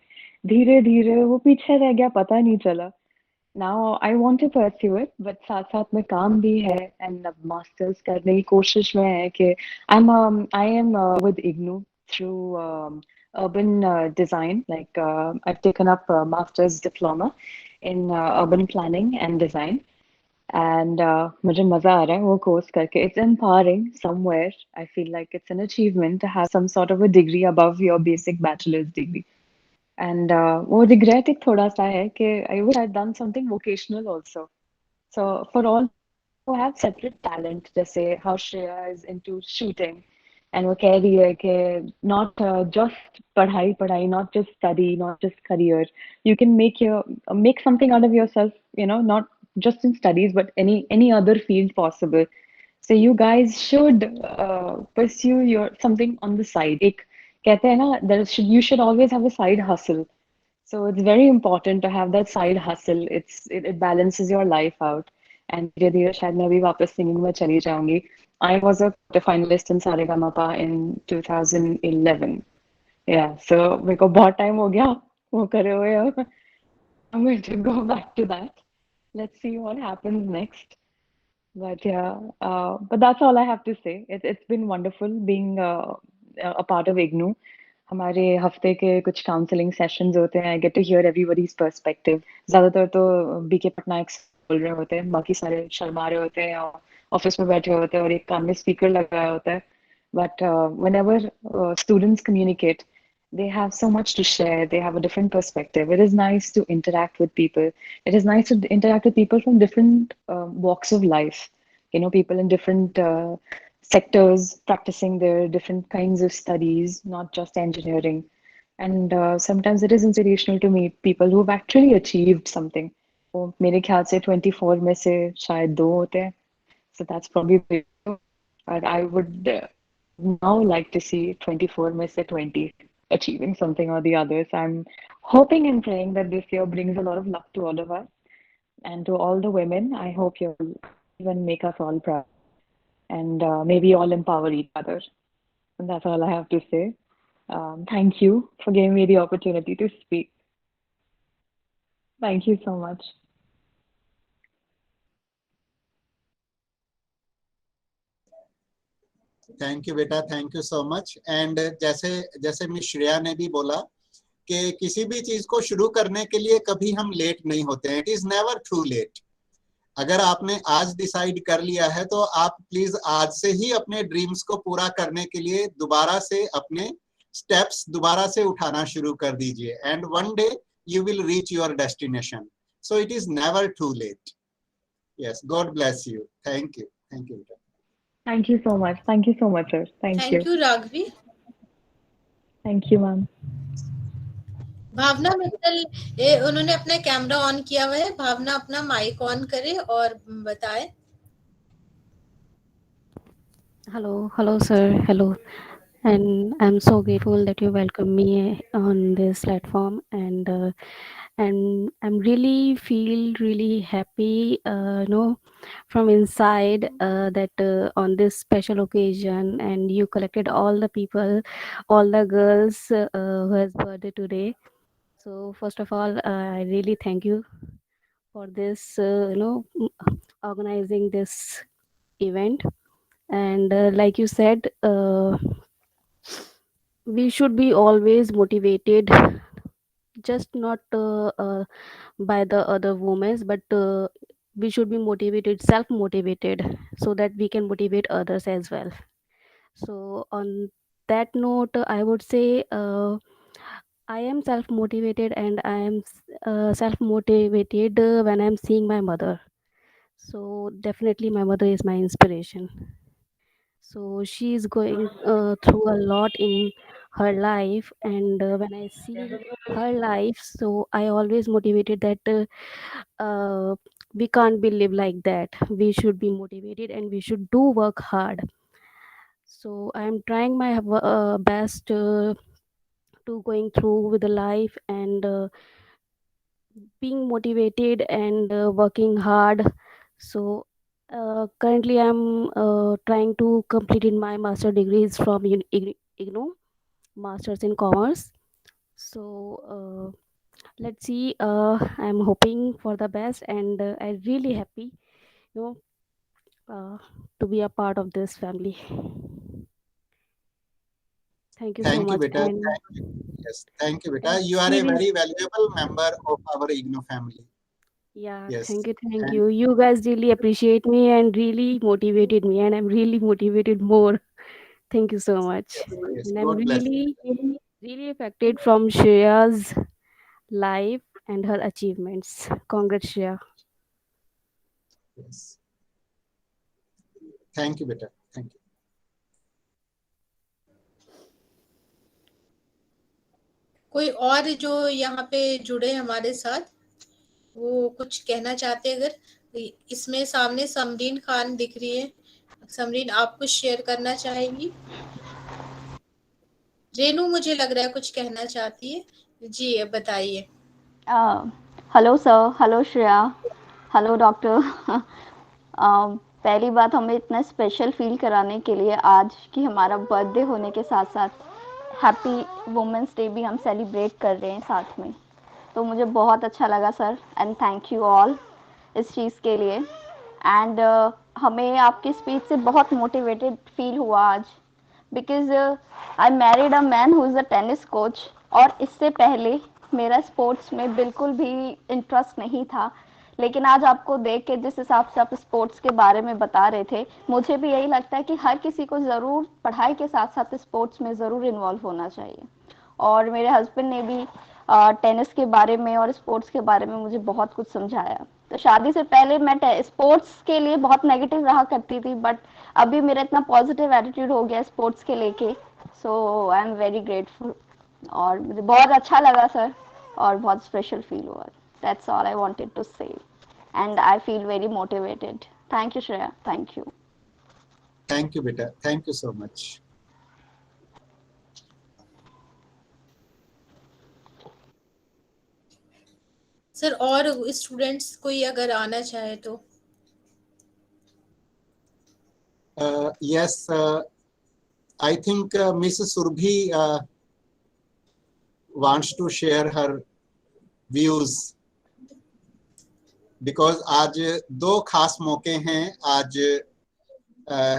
धीरे धीरे वो पीछे रह गया, पता नहीं चला। Now I want to pursue it, but साथ साथ में काम भी है एंड अब मास्टर्स करने की कोशिश में है कि I am with IGNOU through urban design, like I've taken up a master's diploma in urban planning and design. And मुझे मजा आ रहा है वो कोर्स करके. It's empowering somewhere. I feel like it's an achievement to have some sort of a degree above your basic bachelor's degree. And वो regret एक थोड़ा सा है कि I wish I'd done something vocational also. So for all who have separate talent, जैसे how Shreya is into shooting, and वो कह रही है कि not just पढ़ाई पढ़ाई, not just study, not just career. You can make something out of yourself, you know, not just in studies, but any other field possible. So you guys should pursue your something on the side. एक कहते हैं ना, you should always have a side hustle. So it's very important to have that side hustle. It balances your life out. And धीरे धीरे शायद मैं भी वापस सिंगिंग में चली जाऊंगी. I was a finalist in Saregama in 2011. Yeah, so मेरे को बहुत टाइम हो गया वो करे हुए अब. I'm going to go back to that. Let's see what happens next. But yeah, but that's all I have to say. It's been wonderful being a part of IGNU. हमारे हफ्ते के कुछ काउंसलिंग सेशंस होते हैं. I get to hear everybody's perspective. ज्यादातर तो BK Patnaik बोल रहे होते हैं, बाकी सारे शर्मा रहे होते हैं और ऑफिस में बैठे होते हैं और एक कान में स्पीकर लगाया होता है. But whenever students communicate, they have so much to share. They have a different perspective. It is nice to interact with people. It is nice to interact with people from different walks of life. You know, people in different sectors practicing their different kinds of studies, not just engineering. And sometimes it is inspirational to meet people who have actually achieved something. वो मेरे ख्याल से 24 में से शायद 2 होते हैं. So that's probably the, but I would now like to see 24 में से 20 achieving something or the other. So I'm hoping and praying that this year brings a lot of luck to all of us. And to all the women, I hope you'll even make us all proud. And maybe all empower each other. And that's all I have to say. Thank you for giving me the opportunity to speak. Thank you so much. Thank you बेटा, thank you so much. And जैसे जैसे miss Shreya ने भी बोला कि किसी भी चीज को शुरू करने के लिए कभी हम लेट नहीं होते हैं. It is never too late. अगर आपने आज डिसाइड कर लिया है तो आप प्लीज आज से ही अपने ड्रीम्स को पूरा करने के लिए दोबारा से अपने स्टेप्स दोबारा से उठाना शुरू कर दीजिए. And one day you will reach your destination. So it is never too late. Yes, God bless you. Thank you. Thank you बेटा. Thank you so much. Thank you so much, sir. Thank you. Thank you, Raghvi. Thank you, ma'am. भावना मित्तल, उन्होंने अपना camera on किया हुआ है। भावना अपना mic on करे और बताए। Hello, sir. Hello. And I'm so grateful that you welcome me on this platform, and I'm really feel really happy, from inside, that on this special occasion, and you collected all the people, all the girls who has birthday today. So first of all, I really thank you for this, organizing this event. And like you said, we should be always motivated, just not by the other women, but we should be motivated, self motivated, so that we can motivate others as well. So on that note, I would say, I am self motivated, and I am self motivated when I'm seeing my mother. So definitely my mother is my inspiration. So she is going through a lot in her life, and when I see her life, so I always motivated that we can't be live like that. We should be motivated, and we should do work hard. So I am trying my best to going through with the life, and being motivated, and working hard. So currently I'm trying to complete in my master degrees from IGNOU, masters in commerce. So let's see, I'm hoping for the best, and I'm really happy, you know to be a part of this family. Thank you so Thank you, much. beta. And Yes, thank you, beta. and You are a seriously, very valuable member of our IGNOU family. yeah, Yes, thank and you. You guys really appreciate me and really motivated me, and I'm really motivated more. Thank you so much. yes, yes. And I'm God bless. really affected from Shreya's life and her achievements. Congrats, Shreya. Yes. Thank you, beta. Thank you. कोई और जो यहाँ पे जुड़े हमारे साथ, वो कुछ कहना चाहते हैं अगर? इसमें सामने समरीन खान दिख रही है। समरीन, आप कुछ शेयर करना चाहेंगी? रेनू मुझे लग रहा है कुछ कहना चाहती है। जी, अब बताइए। Hello sir, hello Shreya, hello doctor. पहली बात, हमें इतना स्पेशल फील कराने के लिए आज कि हमारा बर्थडे होने के साथ साथ हैप्पी वुमेंस डे भी हम सेलिब्रेट कर रहे हैं साथ में, तो मुझे बहुत अच्छा लगा sir, and thank you all इस चीज़ के लिए। एंड हमें आपकी स्पीच से बहुत मोटिवेटेड फील हुआ आज, because I married a man who is a tennis coach, और इससे पहले मेरा स्पोर्ट्स में बिल्कुल भी इंटरेस्ट नहीं था, लेकिन आज आपको देख के जिस हिसाब से आप स्पोर्ट्स के बारे में बता रहे थे, मुझे भी यही लगता है कि हर किसी को ज़रूर पढ़ाई के साथ साथ स्पोर्ट्स में ज़रूर इन्वॉल्व होना चाहिए। और मेरे हस्बैंड ने भी टेनिस के बारे में और स्पोर्ट्स के बारे में मुझे बहुत कुछ समझाया। तो शादी से पहले मैं स्पोर्ट्स के लिए बहुत नेगेटिव रहा करती थी, बट अभी मेरा इतना पॉजिटिव एटीट्यूड हो गया स्पोर्ट्स के लेके, so I am very grateful. और मुझे बहुत अच्छा लगा सर, और बहुत स्पेशल फील हुआ। That's all I wanted to say, and I feel very motivated. Thank you Shreya, thank you. Thank you, beta. Thank you so much. Sir, और students कोई अगर आना चाहे तो? Yes, I think Miss Surbhi wants to share her views because आज दो खास मौके हैं। आज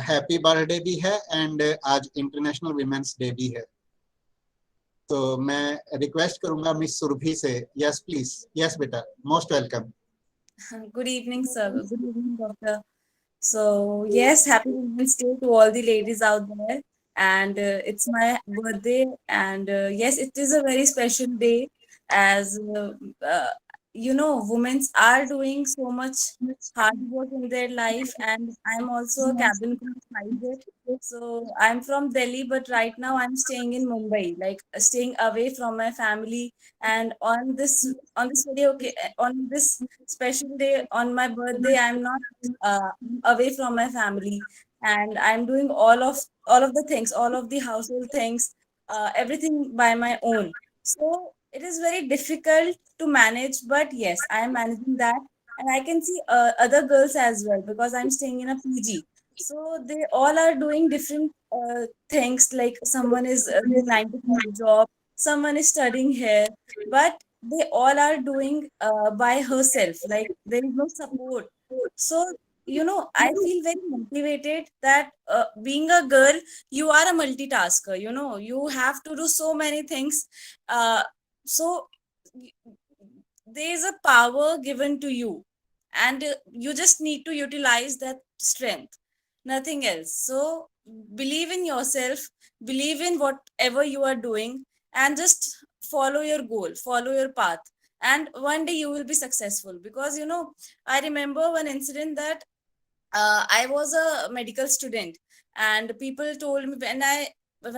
हैप्पी बर्थडे भी है एंड आज इंटरनेशनल विमेंस डे भी है। तो मैं रिक्वेस्ट करूंगा मिस सुरभि से। Yes please. यस बेटा, most welcome. Good evening, sir. Good evening, doctor. So, yes, happy Women's Day to all the ladies out there. And it's my birthday. And yes, it is a very special day as women are doing so much hard work in their life, and I'm also a cabin crew pilot. So I'm from Delhi, but right now I'm staying in Mumbai, like staying away from my family. And on this video, okay, on this special day, on my birthday, I'm not away from my family, and I'm doing all of the things, all of the household things, everything by my own. So it is very difficult to manage, but yes, I am managing that. And I can see other girls as well, because I'm staying in a PG. So they all are doing different things, like someone is doing 9 to 5 job, someone is studying here, but they all are doing by herself, like there is no support. So I feel very motivated that being a girl, you are a multitasker. You have to do so many things. So there is a power given to you, and you just need to utilize that strength, nothing else. So believe in yourself, believe in whatever you are doing, and just follow your goal, follow your path, and one day you will be successful. Because I remember one incident that I was a medical student, and people told me when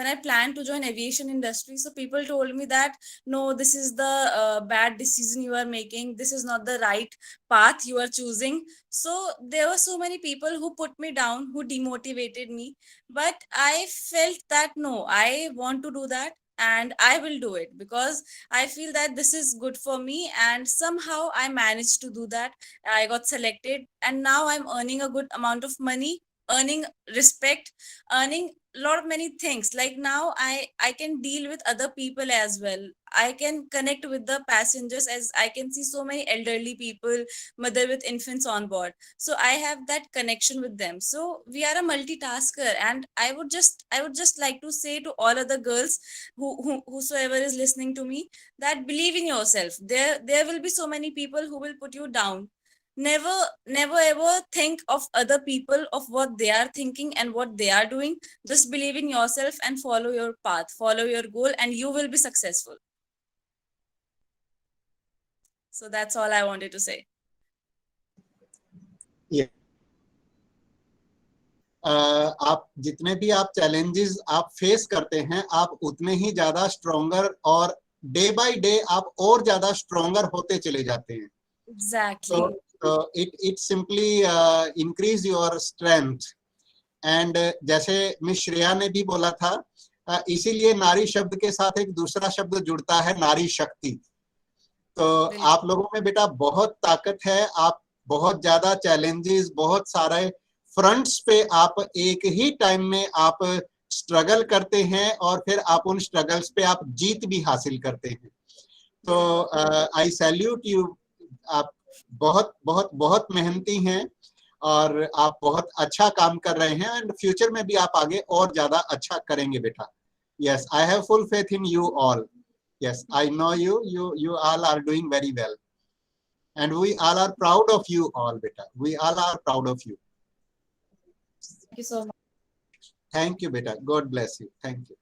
I planned to join aviation industry. So people told me that no, this is the bad decision you are making. This is not the right path you are choosing. So there were so many people who put me down, who demotivated me. But I felt that no, I want to do that, and I will do it, because I feel that this is good for me, and somehow I managed to do that. I got selected, and now I'm earning a good amount of money, earning respect, earning a lot of many things. Like now I can deal with other people as well. I can connect with the passengers, as I can see so many elderly people, mother with infants on board. So I have that connection with them. So we are a multitasker, and I would just like to say to all other girls, whosoever is listening to me, that believe in yourself. There will be so many people who will put you down. Never ever think of other people, of what they are thinking and what they are doing. Just believe in yourself and follow your path, follow your goal, and you will be successful. So that's all I wanted to say. आप जितने भी आप challenges आप face करते हैं, आप उतने ही ज्यादा स्ट्रोंगर, और डे बाय डे आप और ज्यादा स्ट्रोंगर होते चले जाते हैं. Exactly. So it simply increase your strength. And जैसे मिस श्रेया ने भी बोला था, इसीलिए नारी शब्द के साथ एक दूसरा शब्द जुड़ता है, नारी शक्ति. तो आप लोगों में बेटा बहुत ताकत है. आप बहुत ज्यादा चैलेंजेस, बहुत सारे फ्रंट्स पे आप एक ही टाइम में आप स्ट्रगल करते हैं, और फिर आप उन स्ट्रगल्स पे आप जीत भी हासिल करते हैं. तो आई सैल्यूट यू. आप बहुत बहुत बहुत मेहनती हैं, और आप बहुत अच्छा काम कर रहे हैं, एंड फ्यूचर में भी आप आगे और ज्यादा अच्छा करेंगे बेटा. Yes, I have full faith in you all. Yes, I know you all are doing very well, and we all are proud of you all, beta. We all are proud of you. Thank you so much. Thank you, beta. God bless you. Thank you.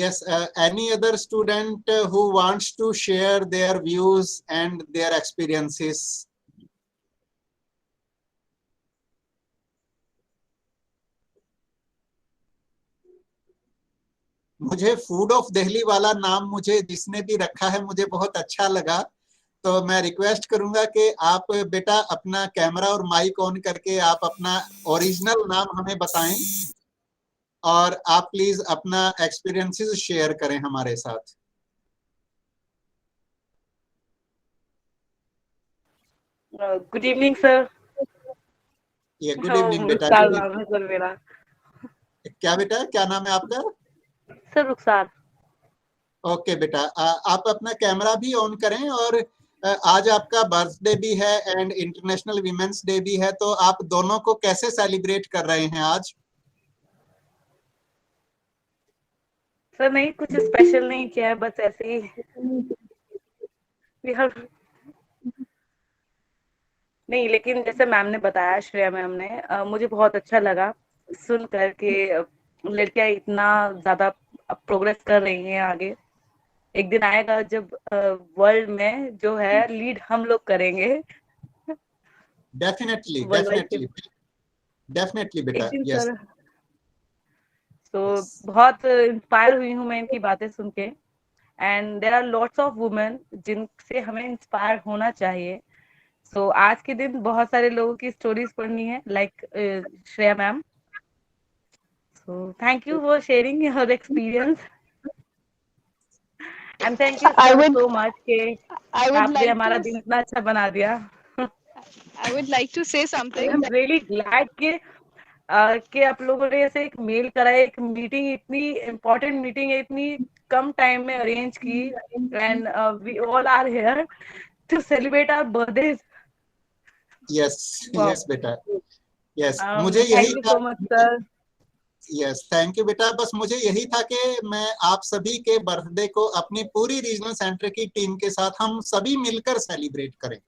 Yes, any other student who wants to share their views and their experiences? मुझे food of Delhi वाला नाम मुझे जिसने भी रखा है, मुझे बहुत अच्छा लगा. तो मैं रिक्वेस्ट करूंगा कि आप बेटा अपना कैमरा और माइक ऑन करके आप अपना ओरिजिनल नाम हमें बताएं, और आप प्लीज अपना एक्सपीरियंसेस शेयर करें हमारे साथ. Good evening sir. ये गुड इवनिंग बेटा. नाम है सर मेरा. क्या बेटा, क्या नाम है आपका? सर रुखसार. ओके बेटा, आप अपना कैमरा भी ऑन करें. और आज आपका बर्थडे भी है एंड इंटरनेशनल वीमेंस डे भी है, तो आप दोनों को कैसे सेलिब्रेट कर रहे हैं आज? सर नहीं, कुछ स्पेशल नहीं किया है, बस ऐसे ही. नहीं, लेकिन जैसे मैम ने बताया, श्रेया मैम ने, मुझे बहुत अच्छा लगा सुन कर के लड़कियां इतना ज्यादा प्रोग्रेस कर रही हैं आगे। एक दिन आएगा जब वर्ल्ड में जो है लीड हम लोग करेंगे। Definitely world wide definitely definitely एक बेटा, दिन यस। सर। तो बहुत इंस्पायर हुई हूँ मैं इनकी बातें सुन के। And there are lots of women जिनसे हमें इंस्पायर होना चाहिए। सो आज के दिन बहुत सारे लोगों की स्टोरीज पढ़नी है, like Shreya ma'am. So thank you for sharing your experience and thank you I sir would so much कि I would आपने like हमारा to दिन इतना अच्छा बना दिया। I would like to say I something. Am really glad कि आप लोगों ने ऐसे एक मेल कराया, एक मीटिंग, इतनी इम्पोर्टेंट मीटिंग है, इतनी कम टाइम में अरेंज की। And we all are here to celebrate our birthdays. Yes yes बेटा, यस। मुझे यही थैंक यू था, so much sir. Yes thank you बेटा। बस मुझे यही था कि मैं आप सभी के बर्थडे को अपनी पूरी रीजनल सेंटर की टीम के साथ हम सभी मिलकर सेलिब्रेट करें।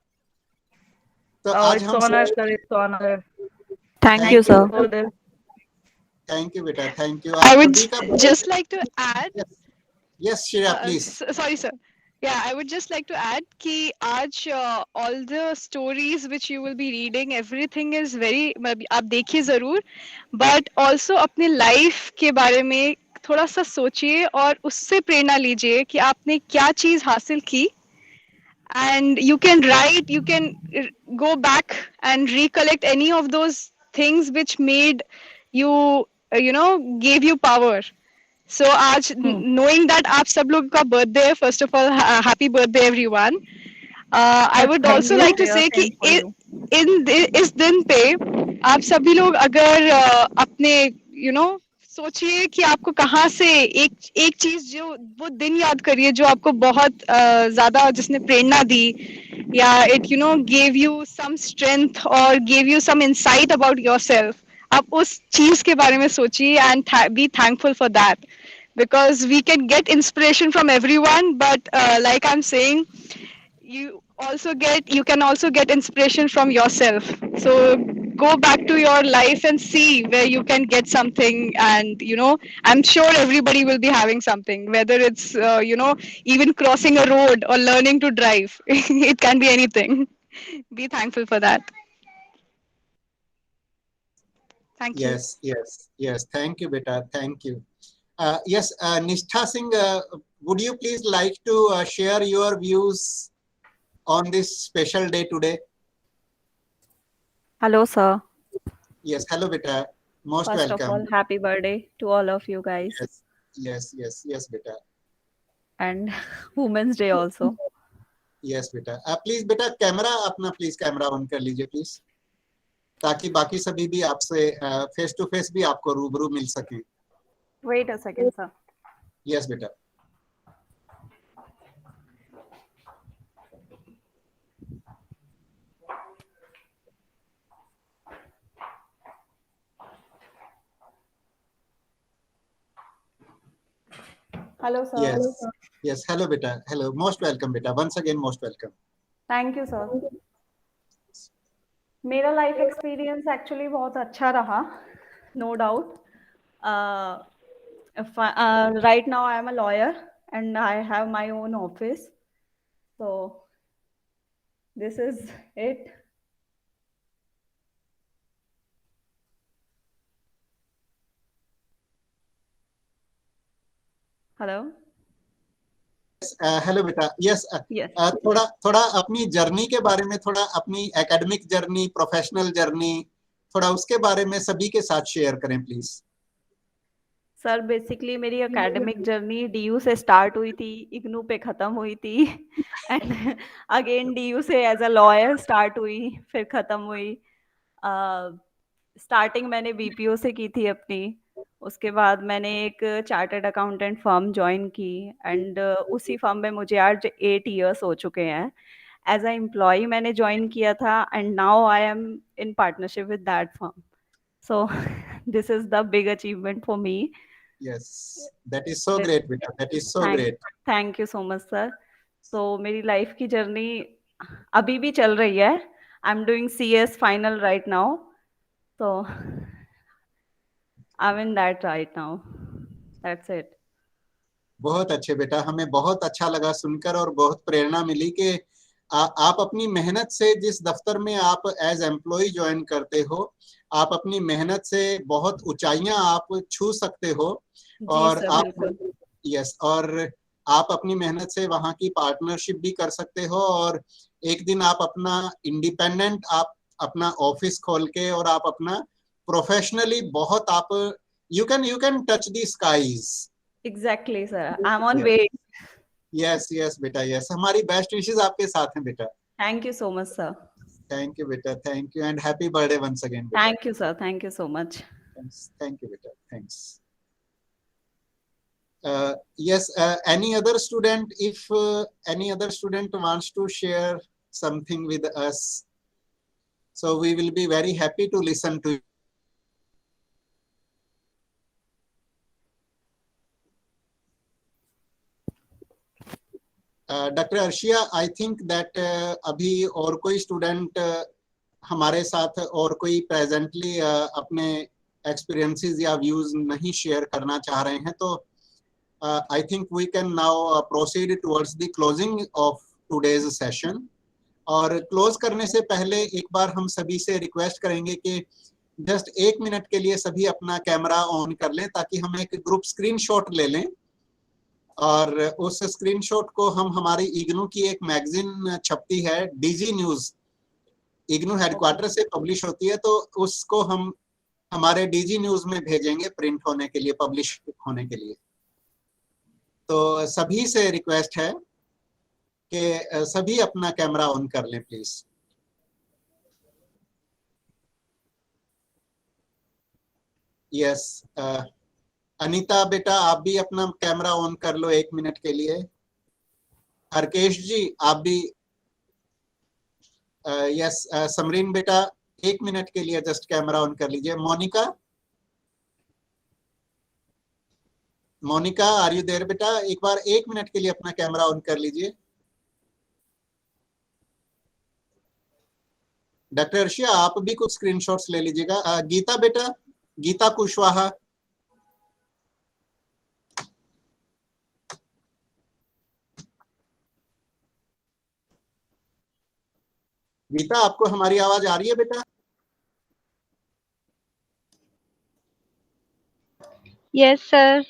तो आज इट्स हम honour sir, it's honour. Thank you, sir. For this. Thank you बेटा, थैंक यू। I आप would सभी का just like to add. Yes Shreya please. Sorry, sir. Yeah, I would just like to add कि आज all the stories which you will be reading, everything is very, आप देखिए जरूर, but also अपने life के बारे में थोड़ा सा सोचिए और उससे प्रेरणा लीजिए कि आपने क्या चीज हासिल की, and you can write, you can go back and recollect any of those things which made you, you know, gave you power. So आज knowing that आप सब लोग का birthday है, first of all happy birthday everyone. I would Thank also you, like to Shreya. say कि Same for you. इस दिन पे आप सभी लोग अगर अपने you know सोचिए कि आपको कहाँ से एक एक चीज जो वो दिन याद करिए जो आपको बहुत ज्यादा जिसने प्रेरणा दी, या it you know gave you some strength और gave you some insight about yourself. आप उस चीज के बारे में सोचिए and be thankful for that, because we can get inspiration from everyone, but like I'm saying, you can also get inspiration from yourself. So go back to your life and see where you can get something, and you know, I'm sure everybody will be having something, whether it's you know, even crossing a road or learning to drive. It can be anything. Be thankful for that. Thank you. Yes yes yes thank you बेटा, thank you. Yes निष्ठा Singh, would you please like to share your views on this special day today? Hello, sir. Yes, hello beta, most First of welcome. all, happy birthday to all of you guys, Yes yes yes yes beta, and Women's Day also. yes beta। Please बेटा camera अपना please camera on कर लीजिए please, ताकि बाकी सभी भी आपसे face to face भी आपको रूबरू मिल सके। Wait a second, sir. Yes बेटा। Hello, sir. Yes yes hello beta, hello, most welcome beta, once again most welcome। Thank you, sir. मेरा लाइफ एक्सपीरियंस एक्चुअली बहुत अच्छा रहा, no doubt. Right now I am a lawyer and I have my own office, so this is it. Hello. Hello बेटा। Yes Yes. थोड़ा थोड़ा अपनी journey के बारे में, थोड़ा अपनी एकेडमिक जर्नी, प्रोफेशनल जर्नी, थोड़ा उसके बारे में सभी के साथ शेयर करें प्लीज। सर बेसिकली मेरी एकेडमिक जर्नी डीयू से स्टार्ट हुई थी, इग्नू पे ख़त्म हुई थी, एंड अगेन डीयू से एज अ लॉयर स्टार्ट हुई, फिर ख़त्म हुई। स्टार्टिंग मैंने बीपीओ से की थी अपनी, उसके बाद मैंने एक चार्टर्ड अकाउंटेंट फर्म ज्वाइन की, एंड उसी फर्म में मुझे आज 8 इयर्स हो चुके हैं। एज अ एम्प्लॉय मैंने ज्वाइन किया था, and now I M in partnership with that firm, so this is the big achievement for me. Yes, that is so great beta, that is so great। Thank you so much sir. तो मेरी life की journey अभी भी चल रही है, I am doing CS final right now, so I'm in that right now, that's it। बहुत अच्छे बेटा, हमें बहुत अच्छा लगा सुनकर और बहुत प्रेरणा मिली कि आप अपनी मेहनत से, जिस दफ्तर में आप एज एम्प्लॉय ज्वाइन करते हो, आप अपनी मेहनत से बहुत ऊंचाइयां आप छू सकते हो। जी और सर, आप बिल्कुल। यस, और आप अपनी मेहनत से वहां की पार्टनरशिप भी कर सकते हो, और एक दिन आप अपना इंडिपेंडेंट, आप अपना ऑफिस खोल के, और आप अपना प्रोफेशनली बहुत आप you can touch the skies. Exactly sir, I am on way. Yes yes बेटा, यस, हमारी बेस्ट विशेस आपके साथ हैं बेटा। Thank you so much sir. Thank you बेटा, thank you, and happy birthday once again बेटा। Thank you sir, thank you so much. Thank you बेटा, thanks. Yes, any other student, if any other student wants to share something with us, so we will be very happy to listen to you. Dr. Arshia, I think that अभी और कोई student हमारे साथ और कोई presently अपने experiences या views नहीं शेयर करना चाह रहे हैं, तो I think we can now proceed towards the closing of today's session. और क्लोज करने से पहले एक बार हम सभी से रिक्वेस्ट करेंगे कि जस्ट 1 मिनट के लिए सभी अपना कैमरा ऑन कर लें, ताकि हम एक ग्रुप स्क्रीनशॉट ले लें, और उस स्क्रीनशॉट को हम हमारी इग्नू की एक मैगजीन छपती है, डीजी न्यूज, इग्नू हेडक्वार्टर से पब्लिश होती है, तो उसको हम हमारे डीजी न्यूज में भेजेंगे प्रिंट होने के लिए, पब्लिश होने के लिए। तो सभी से रिक्वेस्ट है कि सभी अपना कैमरा ऑन कर लें प्लीज। यस, अनीता बेटा, आप भी अपना कैमरा ऑन कर लो 1 मिनट के लिए। हरकेश जी आप भी, यस, समरीन बेटा 1 मिनट के लिए जस्ट कैमरा ऑन कर लीजिए। मोनिका आर यू देयर बेटा, एक बार 1 मिनट के लिए अपना कैमरा ऑन कर लीजिए। डॉक्टर अर्शिया आप भी कुछ स्क्रीनशॉट्स ले लीजिएगा। गीता बेटा, गीता कुशवाहा, गीता आपको हमारी आवाज आ रही है बेटा? Yes sir.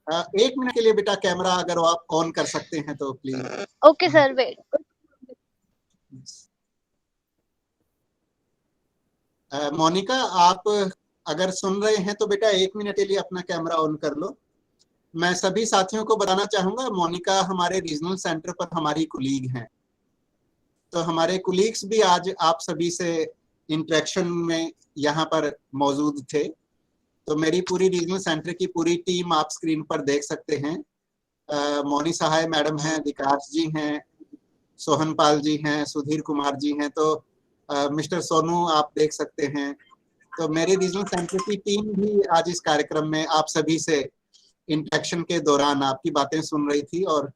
1 मिनट के लिए बेटा कैमरा अगर आप ऑन कर सकते हैं तो please. Okay sir, wait. Monika आप अगर सुन रहे हैं तो बेटा 1 मिनट के लिए अपना कैमरा ऑन कर लो। मैं सभी साथियों को बताना चाहूंगा, मोनिका हमारे रीजनल सेंटर पर हमारी कुलीग हैं, तो हमारे कुलीग्स भी आज आप सभी से इंटरेक्शन में यहाँ पर मौजूद थे। तो मेरी पूरी रीजनल सेंटर की पूरी टीम आप स्क्रीन पर देख सकते हैं। मोनी सहाय मैडम हैं, विकास जी हैं, सोहन पाल जी हैं, सुधीर कुमार जी हैं, तो मिस्टर सोनू आप देख सकते हैं। तो मेरे रीजनल सेंटर की टीम भी आज इस कार्यक्रम में आप सभी से इंटरेक्शन के दौरान आपकी बातें सुन रही थी, और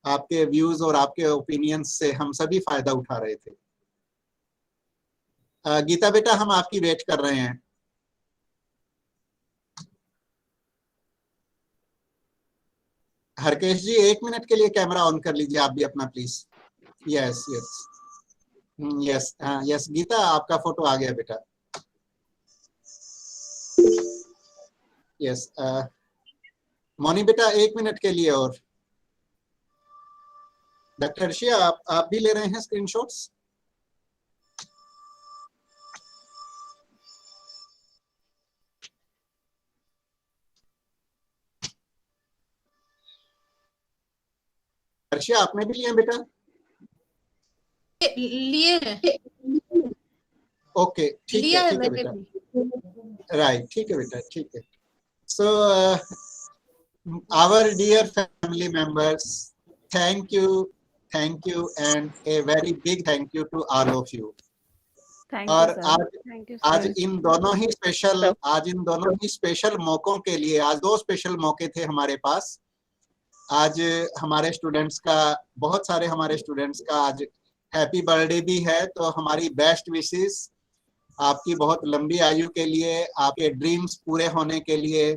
आपके व्यूज और आपके ओपिनियंस से हम सभी फायदा उठा रहे थे। गीता बेटा हम आपकी वेट कर रहे हैं। हरकेश जी 1 मिनट के लिए कैमरा ऑन कर लीजिए आप भी अपना please. Yes yes yes, yes Geeta आपका फोटो आ गया बेटा। यस, मोनी बेटा 1 मिनट के लिए और। डॉक्टर अर्शिया आप भी ले रहे हैं स्क्रीनशॉट्स? अर्शिया आपने भी लिए हैं बेटा? लिए हैं। ओके ठीक है बेटा, राइट, ठीक है बेटा, ठीक है। So our dear family members, thank you and a very big thank you to all of you. और आज इन दोनों ही स्पेशल मौकों के लिए, आज 2 स्पेशल मौके थे हमारे पास। आज हमारे स्टूडेंट्स का, बहुत सारे हमारे स्टूडेंट्स का आज हैप्पी बर्थडे भी है, तो हमारी बेस्ट विशेस आपकी बहुत लंबी आयु के लिए, आपके ड्रीम्स पूरे होने के लिए,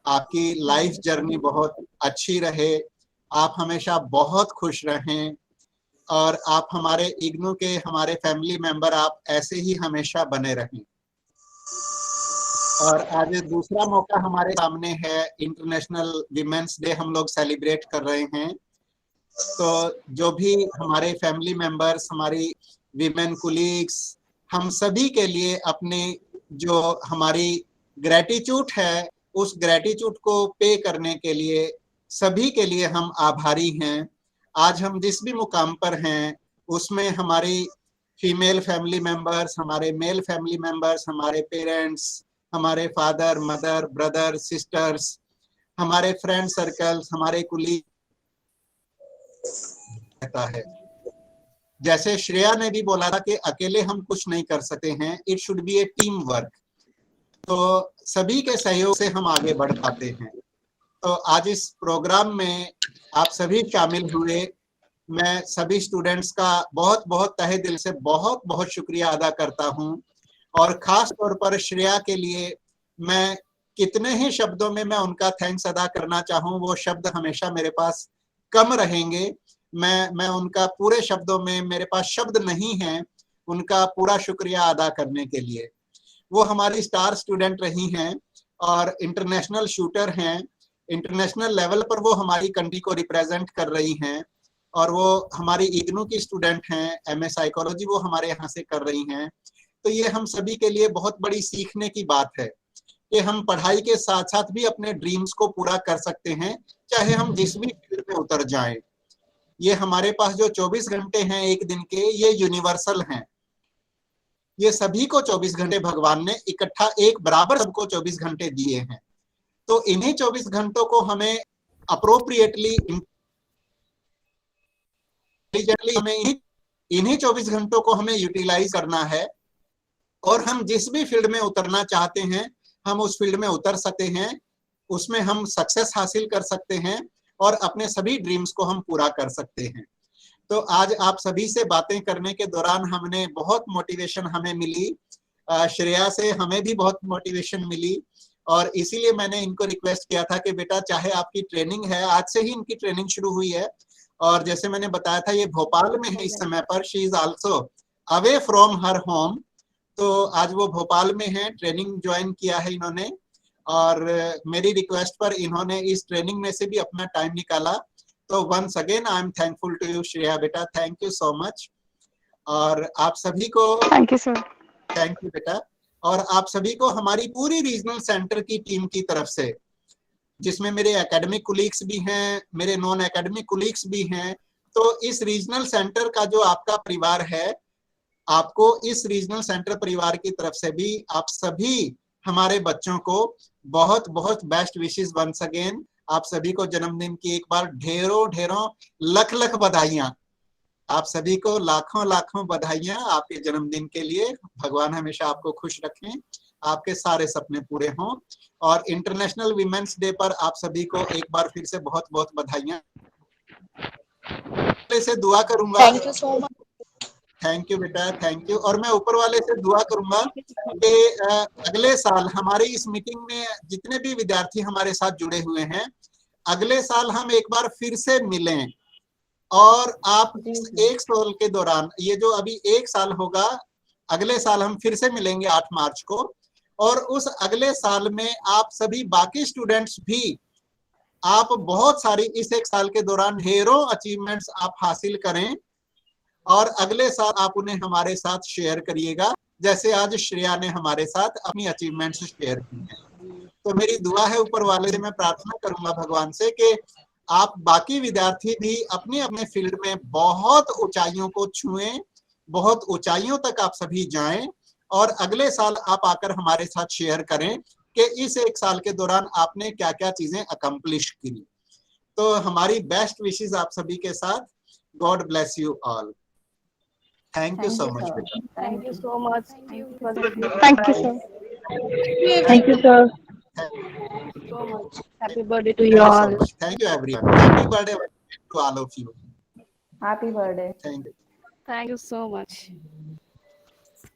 आपकी लाइफ जर्नी बहुत अच्छी रहे, आप हमेशा बहुत खुश रहें और आप हमारे इग्नू के, हमारे फैमिली मेंबर, आप ऐसे ही हमेशा बने रहें। और आज दूसरा मौका हमारे सामने है, इंटरनेशनल विमेंस डे हम लोग सेलिब्रेट कर रहे हैं। तो जो भी हमारे फैमिली मेंबर्स, हमारी विमेन कुलीग्स, हम सभी के लिए अपने जो हमारी ग्रेटिट्यूड है, उस ग्रेटिट्यूड को पे करने के लिए सभी के लिए हम आभारी हैं। आज हम जिस भी मुकाम पर हैं उसमें हमारी फीमेल फैमिली मेंबर्स, हमारे मेल फैमिली मेंबर्स, हमारे पेरेंट्स, हमारे फादर, मदर, ब्रदर, सिस्टर्स, हमारे फ्रेंड सर्कल्स, हमारे कुलीग रहता है। जैसे श्रेया ने भी बोला था कि अकेले हम कुछ नहीं कर सकते हैं, it should be A team work. तो सभी के सहयोग से हम आगे बढ़ पाते हैं। तो आज इस प्रोग्राम में आप सभी शामिल हुए, मैं सभी स्टूडेंट्स का बहुत बहुत तहे दिल से बहुत बहुत शुक्रिया अदा करता हूं। और खास तौर पर श्रेया के लिए मैं कितने ही शब्दों में मैं उनका थैंक्स अदा करना चाहूं, वो शब्द हमेशा मेरे पास कम रहेंगे। मैं उनका पूरे शब्दों में, मेरे पास शब्द नहीं है उनका पूरा शुक्रिया अदा करने के लिए। वो हमारी स्टार स्टूडेंट रही हैं और इंटरनेशनल शूटर हैं। इंटरनेशनल लेवल पर वो हमारी कंट्री को रिप्रेजेंट कर रही हैं और वो हमारी इग्नू की स्टूडेंट हैं। एमए साइकोलॉजी वो हमारे यहाँ से कर रही हैं। तो ये हम सभी के लिए बहुत बड़ी सीखने की बात है कि हम पढ़ाई के साथ साथ भी अपने ड्रीम्स को पूरा कर सकते हैं, चाहे हम जिस भी फील्ड में उतर जाएं। ये हमारे पास जो 24 घंटे हैं एक दिन के, ये यूनिवर्सल हैं। ये सभी को 24 घंटे भगवान ने इकट्ठा एक बराबर सबको 24 घंटे दिए हैं। तो इन्हीं 24 घंटों को हमें अप्रोप्रिएटली, हमें इन्हीं 24 घंटों को हमें यूटिलाइज करना है और हम जिस भी फील्ड में उतरना चाहते हैं हम उस फील्ड में उतर सकते हैं, उसमें हम सक्सेस हासिल कर सकते हैं और अपने सभी ड्रीम्स को हम पूरा कर सकते हैं। तो आज आप सभी से बातें करने के दौरान हमने बहुत मोटिवेशन हमें मिली, श्रेया से हमें भी बहुत मोटिवेशन मिली और इसीलिए मैंने इनको रिक्वेस्ट किया था कि बेटा चाहे आपकी ट्रेनिंग है, आज से ही इनकी ट्रेनिंग शुरू हुई है और जैसे मैंने बताया था ये भोपाल में है इस समय पर, she is also away from her home. तो आज वो भोपाल में है, ट्रेनिंग ज्वाइन किया है इन्होंने और मेरी रिक्वेस्ट पर इन्होंने इस ट्रेनिंग में से भी अपना टाइम निकाला। तो once again I am thankful to you Shreya बेटा, थैंक यू सो मच। और आप सभी को thank you sir. Thank you बेटा। और आप सभी को हमारी पूरी रीजनल सेंटर की टीम की तरफ से, जिसमें मेरे एकेडमिक कुलीग्स भी हैं, मेरे नॉन एकेडमिक कुलीग्स भी हैं, तो इस रीजनल सेंटर का जो आपका परिवार है, आपको इस रीजनल सेंटर परिवार की तरफ से भी आप सभी हमारे बच्चों को बहुत बहुत बेस्ट विशेस वंस अगेन। आप सभी को जन्मदिन की एक बार ढेरों ढेरों लख लख बधाइयां। आप सभी को लाखों लाखों बधाइयां आपके जन्मदिन के लिए। भगवान हमेशा आपको खुश रखें, आपके सारे सपने पूरे हों। और इंटरनेशनल विमेंस डे पर आप सभी को एक बार फिर से बहुत बहुत बधाइयां। से दुआ करूंगा। Thank you so much. Thank you बेटा, थैंक यू। और मैं ऊपर वाले से दुआ करूंगा कि अगले साल हमारी इस मीटिंग में जितने भी विद्यार्थी हमारे साथ जुड़े हुए हैं, अगले साल हम एक बार फिर से मिलें और आप इस एक साल के दौरान, ये जो अभी एक साल होगा, अगले साल हम फिर से मिलेंगे 8 मार्च को। और उस अगले साल में आप सभी बाकी स्टूडेंट्स भी, आप बहुत सारी इस एक साल के दौरान ढेरों अचीवमेंट्स आप हासिल करें और अगले साल आप उन्हें हमारे साथ शेयर करिएगा, जैसे आज श्रेया ने हमारे साथ अपनी अचीवमेंट्स शेयर की हैं। तो मेरी दुआ है ऊपर वाले से, मैं प्रार्थना करूंगा भगवान से कि आप बाकी विद्यार्थी भी अपने अपने फील्ड में बहुत ऊंचाइयों को छुएं, बहुत ऊंचाइयों तक आप सभी जाएं और अगले साल आप आकर हमारे साथ शेयर करें कि इस एक साल के दौरान आपने क्या क्या चीजें अकम्प्लिश की। तो हमारी बेस्ट विशेस आप सभी के साथ। God bless you all. Thank you so much. Thank you so much. Thank you sir. Thank you sir. So much. Happy birthday to you all. Thank you everyone. Happy birthday to all of you. Happy birthday. Thank you. Thank you so much.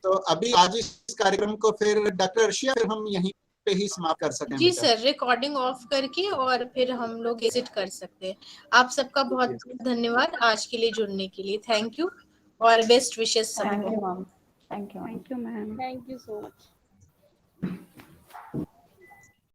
तो अभी आज इस कार्यक्रम को फिर doctor Arshia फिर हम यहीं पे ही समाप्त कर सकें जी बेटा। सर, रिकॉर्डिंग ऑफ करके और फिर हम लोग एग्जिट कर सकते हैं। आप सबका बहुत धन्यवाद आज के लिए जुड़ने के लिए। थैंक यू और बेस्ट विशेस सबको। Thank you, ma'am. Thank you, ma'am. Thank you, ma'am. Thank you so much.